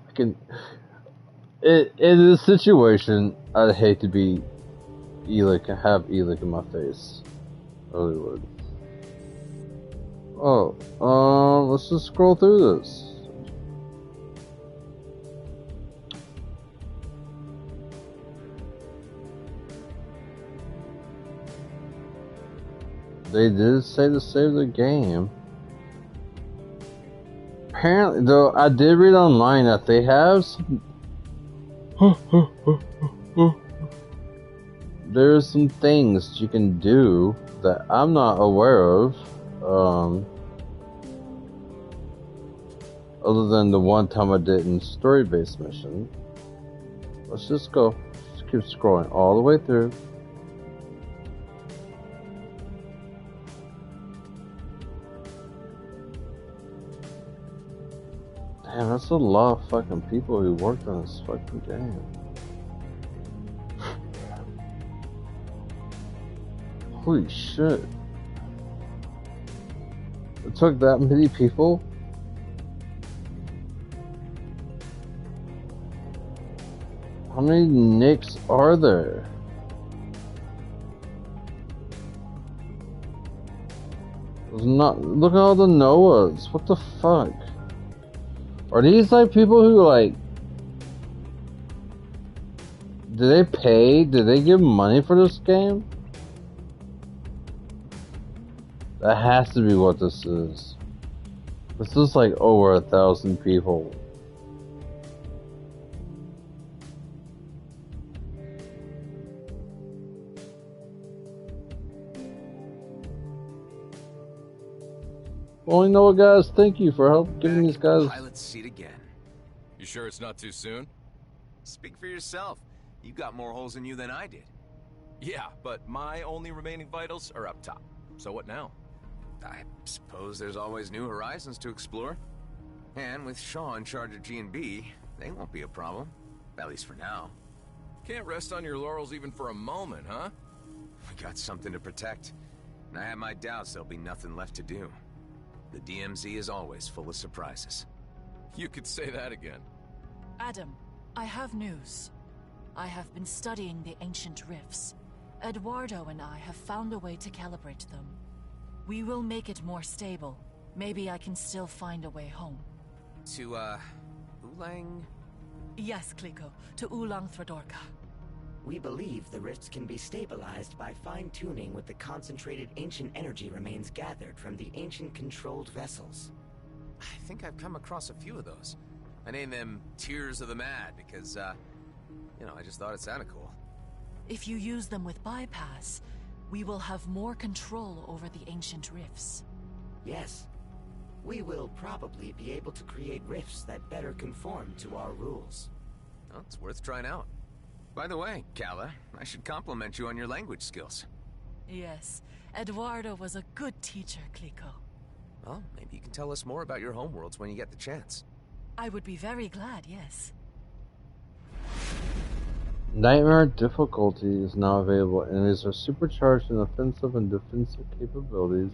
Fucking, in this situation, I'd hate to be Elick and have Elick in my face. I really would. Oh, let's just scroll through this. They did say to save the game. Apparently, though, I did read online that they have some... There's some things you can do that I'm not aware of. Other than the one time I did in story-based mission. Let's just go. Just keep scrolling all the way through. Damn, that's a lot of fucking people who worked on this fucking game. Holy shit. It took that many people? How many Nicks are there? There's not. Look at all the Noahs. What the fuck? Are these like people who like... Do they pay? Did they give money for this game? That has to be what this is. This is like over 1,000 people. Well, you know what, guys? Thank you for help giving these guys... Pilot's seat again. You sure it's not too soon? Speak for yourself. You got more holes in you than I did. Yeah, but my only remaining vitals are up top. So what now? I suppose there's always new horizons to explore. And with Shaw in charge of G&B, they won't be a problem. At least for now. Can't rest on your laurels even for a moment, huh? We got something to protect. And I have my doubts there'll be nothing left to do. The DMZ is always full of surprises. You could say that again. Adam, I have news. I have been studying the ancient rifts. Eduardo and I have found a way to calibrate them. We will make it more stable. Maybe I can still find a way home. To, Ulang? Yes, Kliko, to Ulang Thradorka. We believe the rifts can be stabilized by fine-tuning with the concentrated ancient energy remains gathered from the ancient controlled vessels. I think I've come across a few of those. I named them Tears of the Mad because, you know, I just thought it sounded cool. If you use them with bypass, we will have more control over the ancient rifts. Yes. We will probably be able to create rifts that better conform to our rules. Well, it's worth trying out. By the way, Kala, I should compliment you on your language skills. Yes, Eduardo was a good teacher, Kliko. Well, maybe you can tell us more about your homeworlds when you get the chance. I would be very glad, yes. Nightmare difficulty is now available. Enemies are supercharged in offensive and defensive capabilities.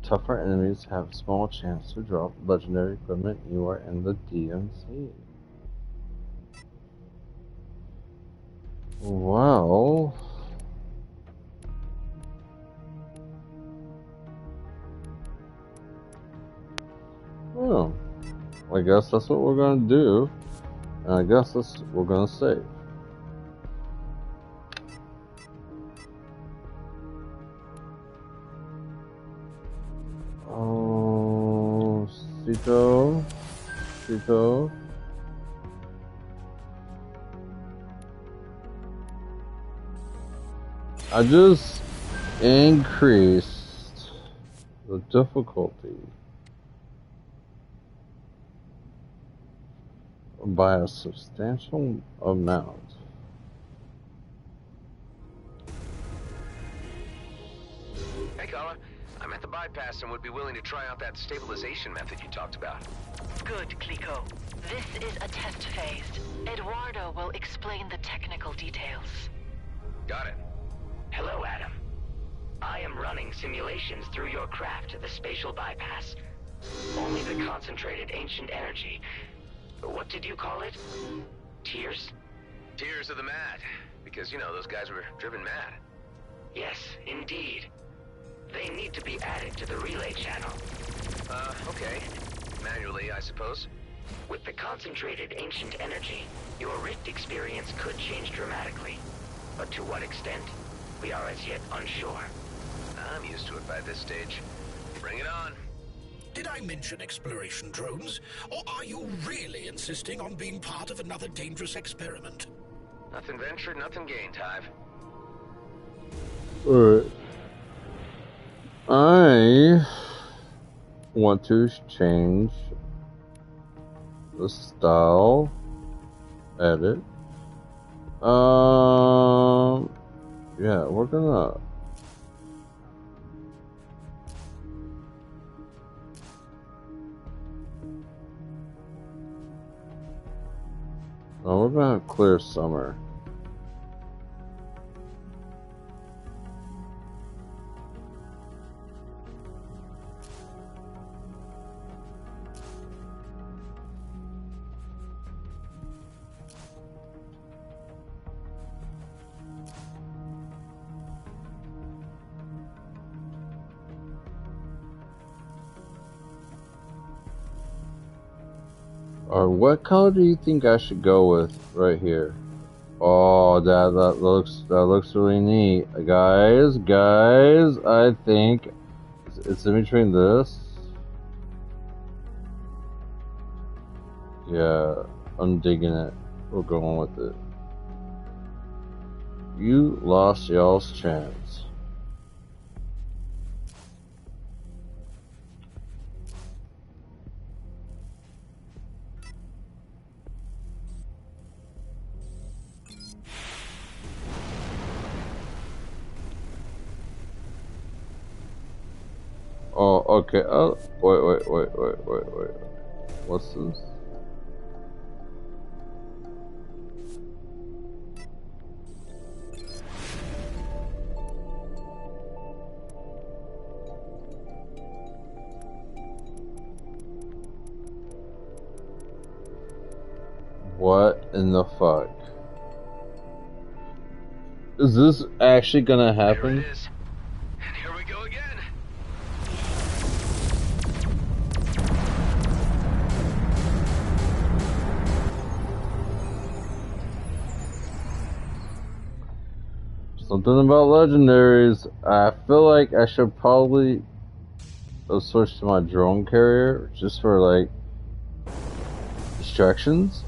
Tougher enemies have a small chance to drop legendary equipment. You are in the DMZ. Well... well, I guess that's what we're gonna do. And I guess that's what we're gonna save. Oh, Sito. I just increased the difficulty by a substantial amount. Hey, Kala. I'm at the bypass and would be willing to try out that stabilization method you talked about. Good, Kliko. This is a test phase. Eduardo will explain the technical details. Got it. Hello, Adam. I am running simulations through your craft to the spatial bypass. Only the concentrated ancient energy. What did you call it? Tears? Tears of the Mad. Because, you know, those guys were driven mad. Yes, indeed. They need to be added to the relay channel. Okay. Manually, I suppose. With the concentrated ancient energy, your rift experience could change dramatically. But to what extent? We are as yet unsure. I'm used to it by this stage. Bring it on. Did I mention exploration drones? Or are you really insisting on being part of another dangerous experiment? Nothing ventured, nothing gained, Hive. Alright. I want to change the style. Edit. Yeah, we're gonna... oh, we're gonna clear summer. Or what color do you think I should go with right here? Oh, that looks really neat, guys. I think it's in between this. Yeah, I'm digging it. We're going with it. You lost y'all's chance. Oh, okay. Oh, wait. What's this? What in the fuck? Is this actually gonna happen? There it is. And here we go again. Something about legendaries. I feel like I should probably switch to my drone carrier just for like distractions.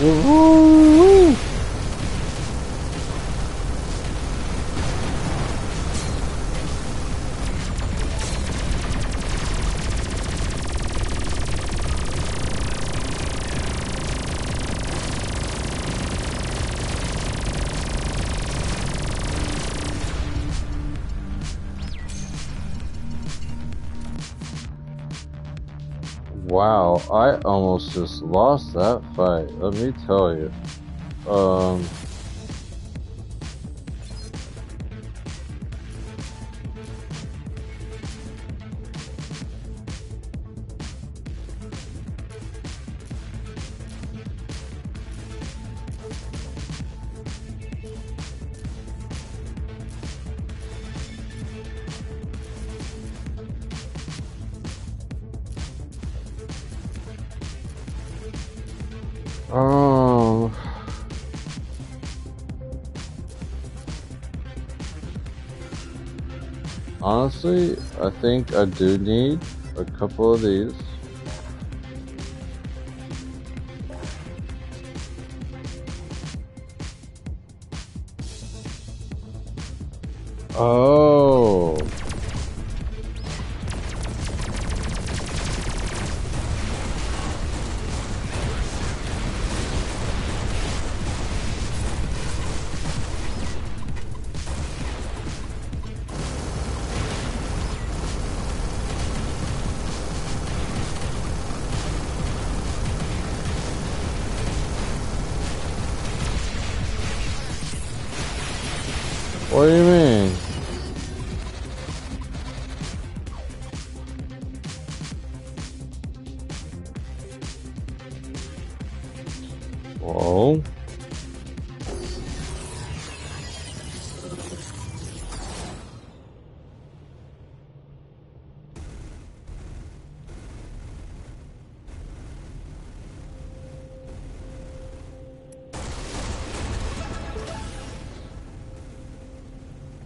Woo-hoo! Wow, I almost just lost that fight, let me tell you. Honestly, I think I do need a couple of these. Oh. What do you mean? Whoa.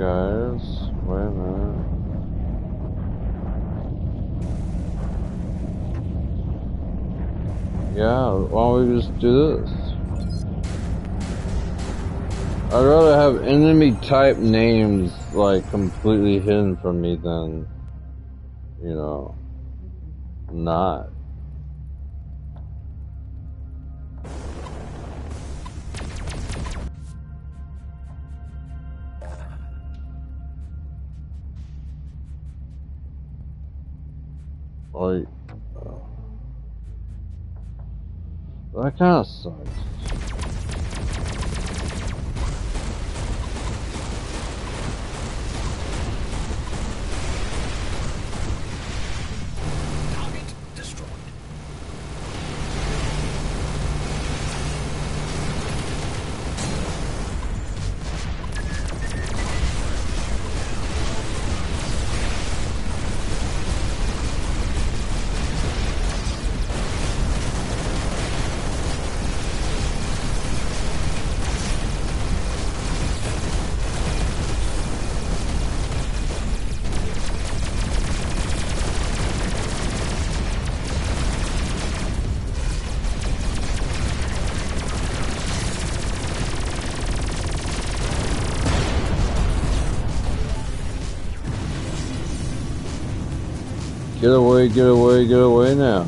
guys. Wait a minute. Yeah, why don't we just do this? I'd rather have enemy type names like completely hidden from me than, you know, not. Like, that kind of sucks. Get away, get away, get away now.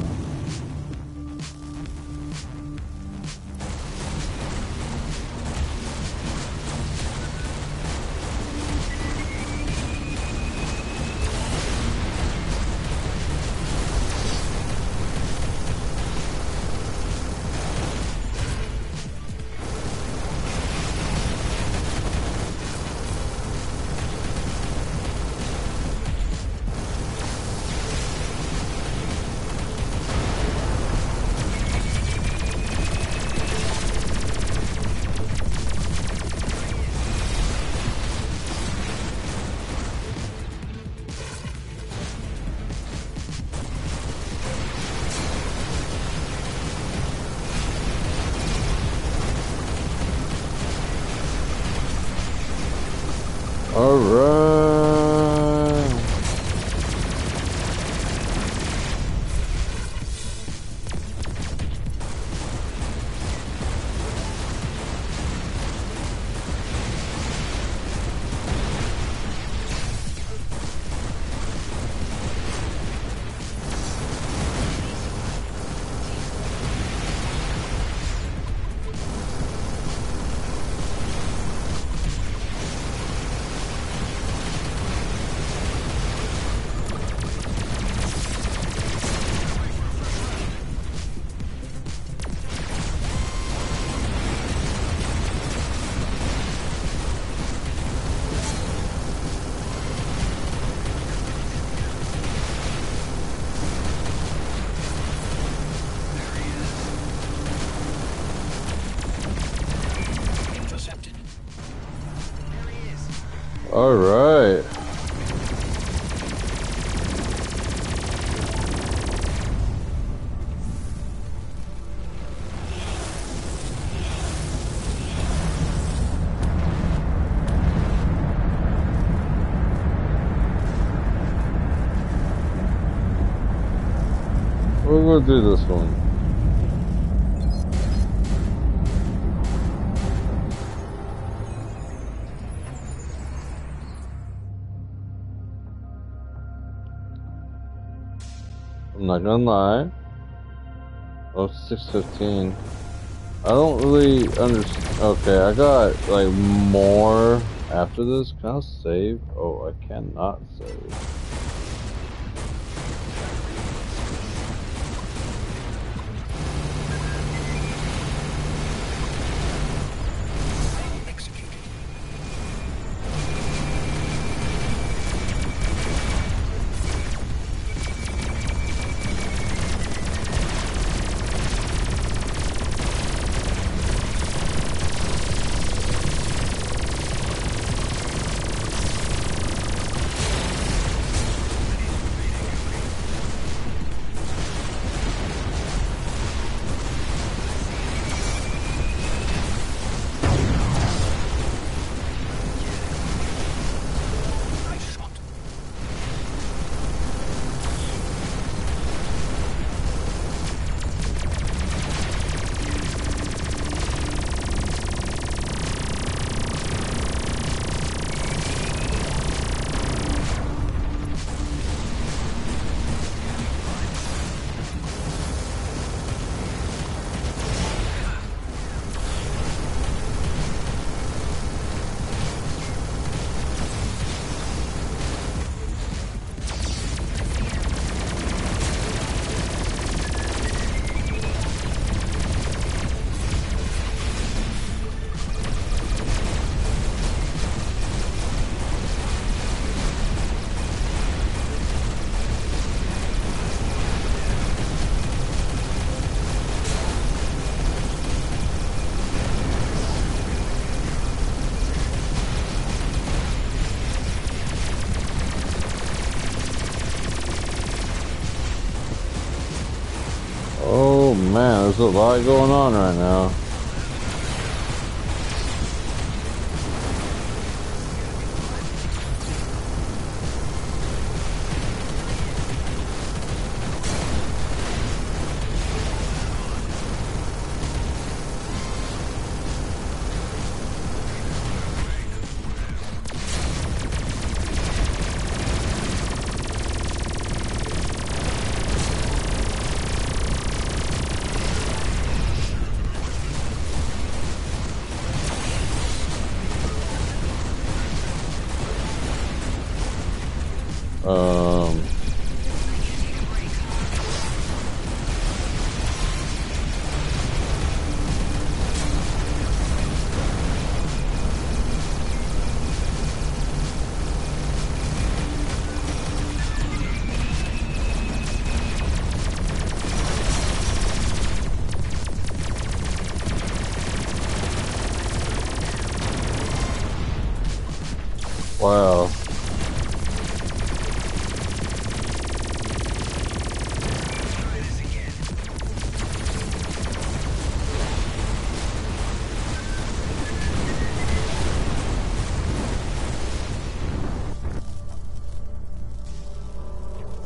All right. We're gonna do this one. I'm not gonna lie. Oh, 6:15. I don't really understand. Okay, I got like more after this. Can I save? Oh, I cannot save. man, there's a lot going on right now. Wow.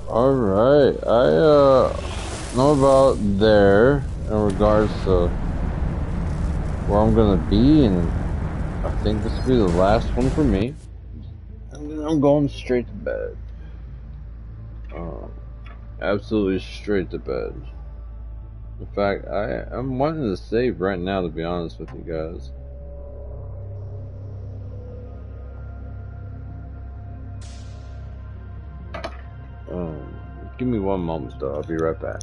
Alright, I know about there in regards to where I'm gonna be, and I think this will be the last one for me. I'm going straight to bed. Absolutely straight to bed. In fact, I'm wanting to save right now, to be honest with you guys. Give me one moment though, I'll be right back.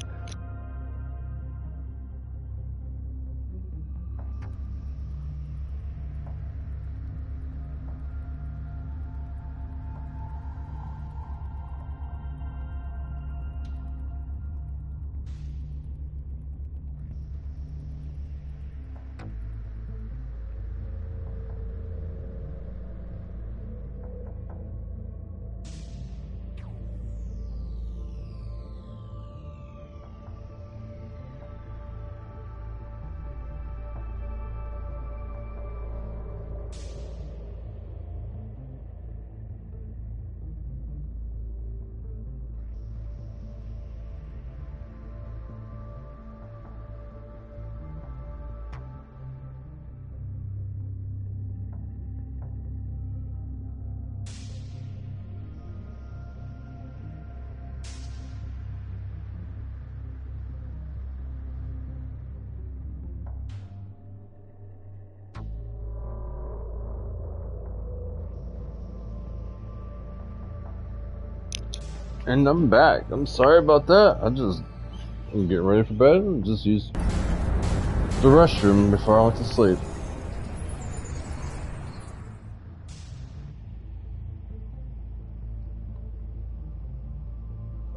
And I'm back. I'm sorry about that. I'm getting ready for bed and just use the restroom before I went to sleep.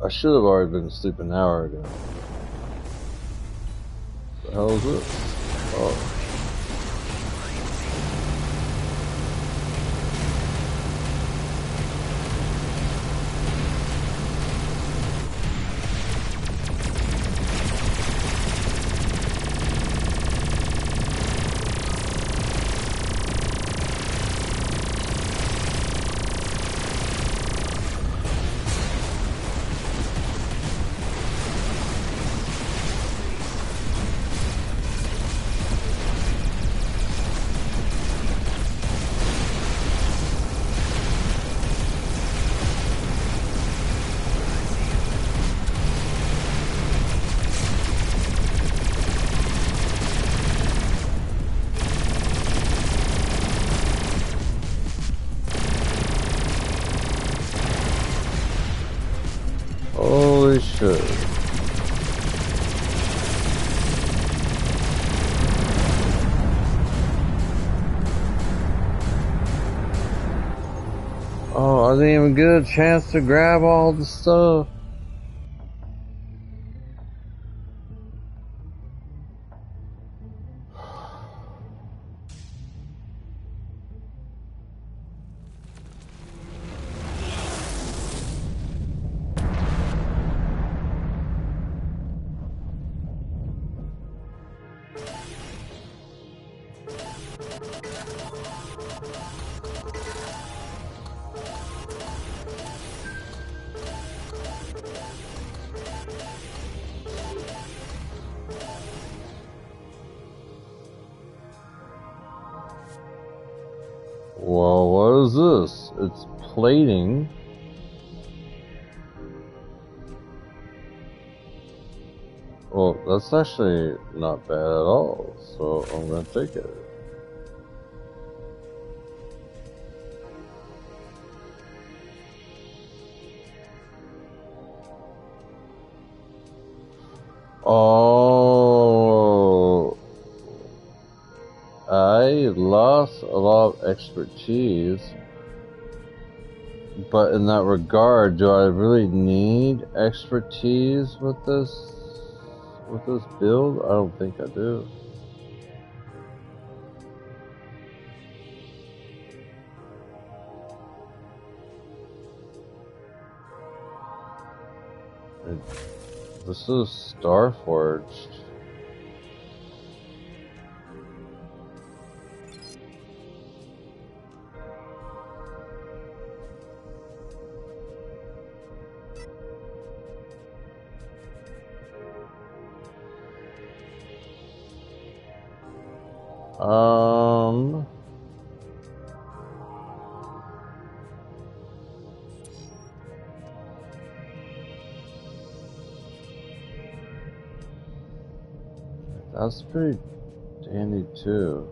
I should have already been asleep an hour ago. What the hell is this? Oh. Holy shit. Oh, I didn't even get a chance to grab all the stuff. Well, what is this? It's plating. Well, that's actually not bad at all, so I'm gonna take it. Oh, I lost a lot of expertise, but in that regard, do I really need expertise with this build? I don't think I do. This is Starforged. That's pretty dandy too.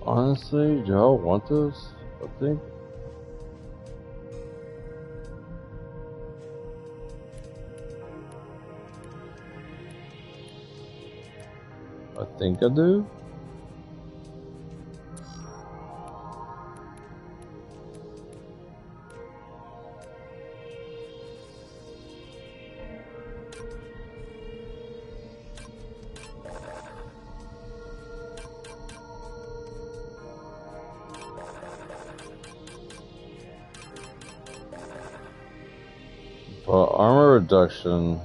Honestly, do y'all want this? I think I do. But armor reduction.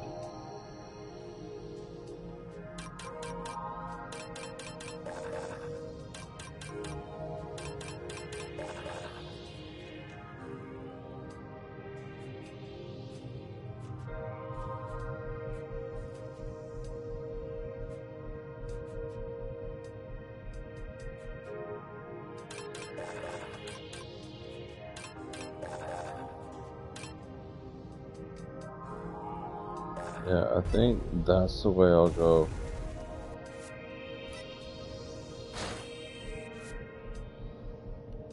Yeah, I think that's the way I'll go.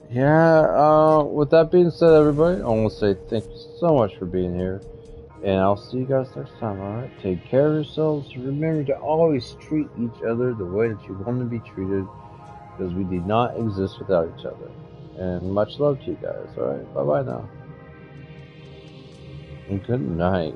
Yeah, with that being said, everybody, I want to say thank you so much for being here. And I'll see you guys next time, alright? Take care of yourselves. Remember to always treat each other the way that you want to be treated, because we did not exist without each other. And much love to you guys, alright? Bye-bye now. And good night.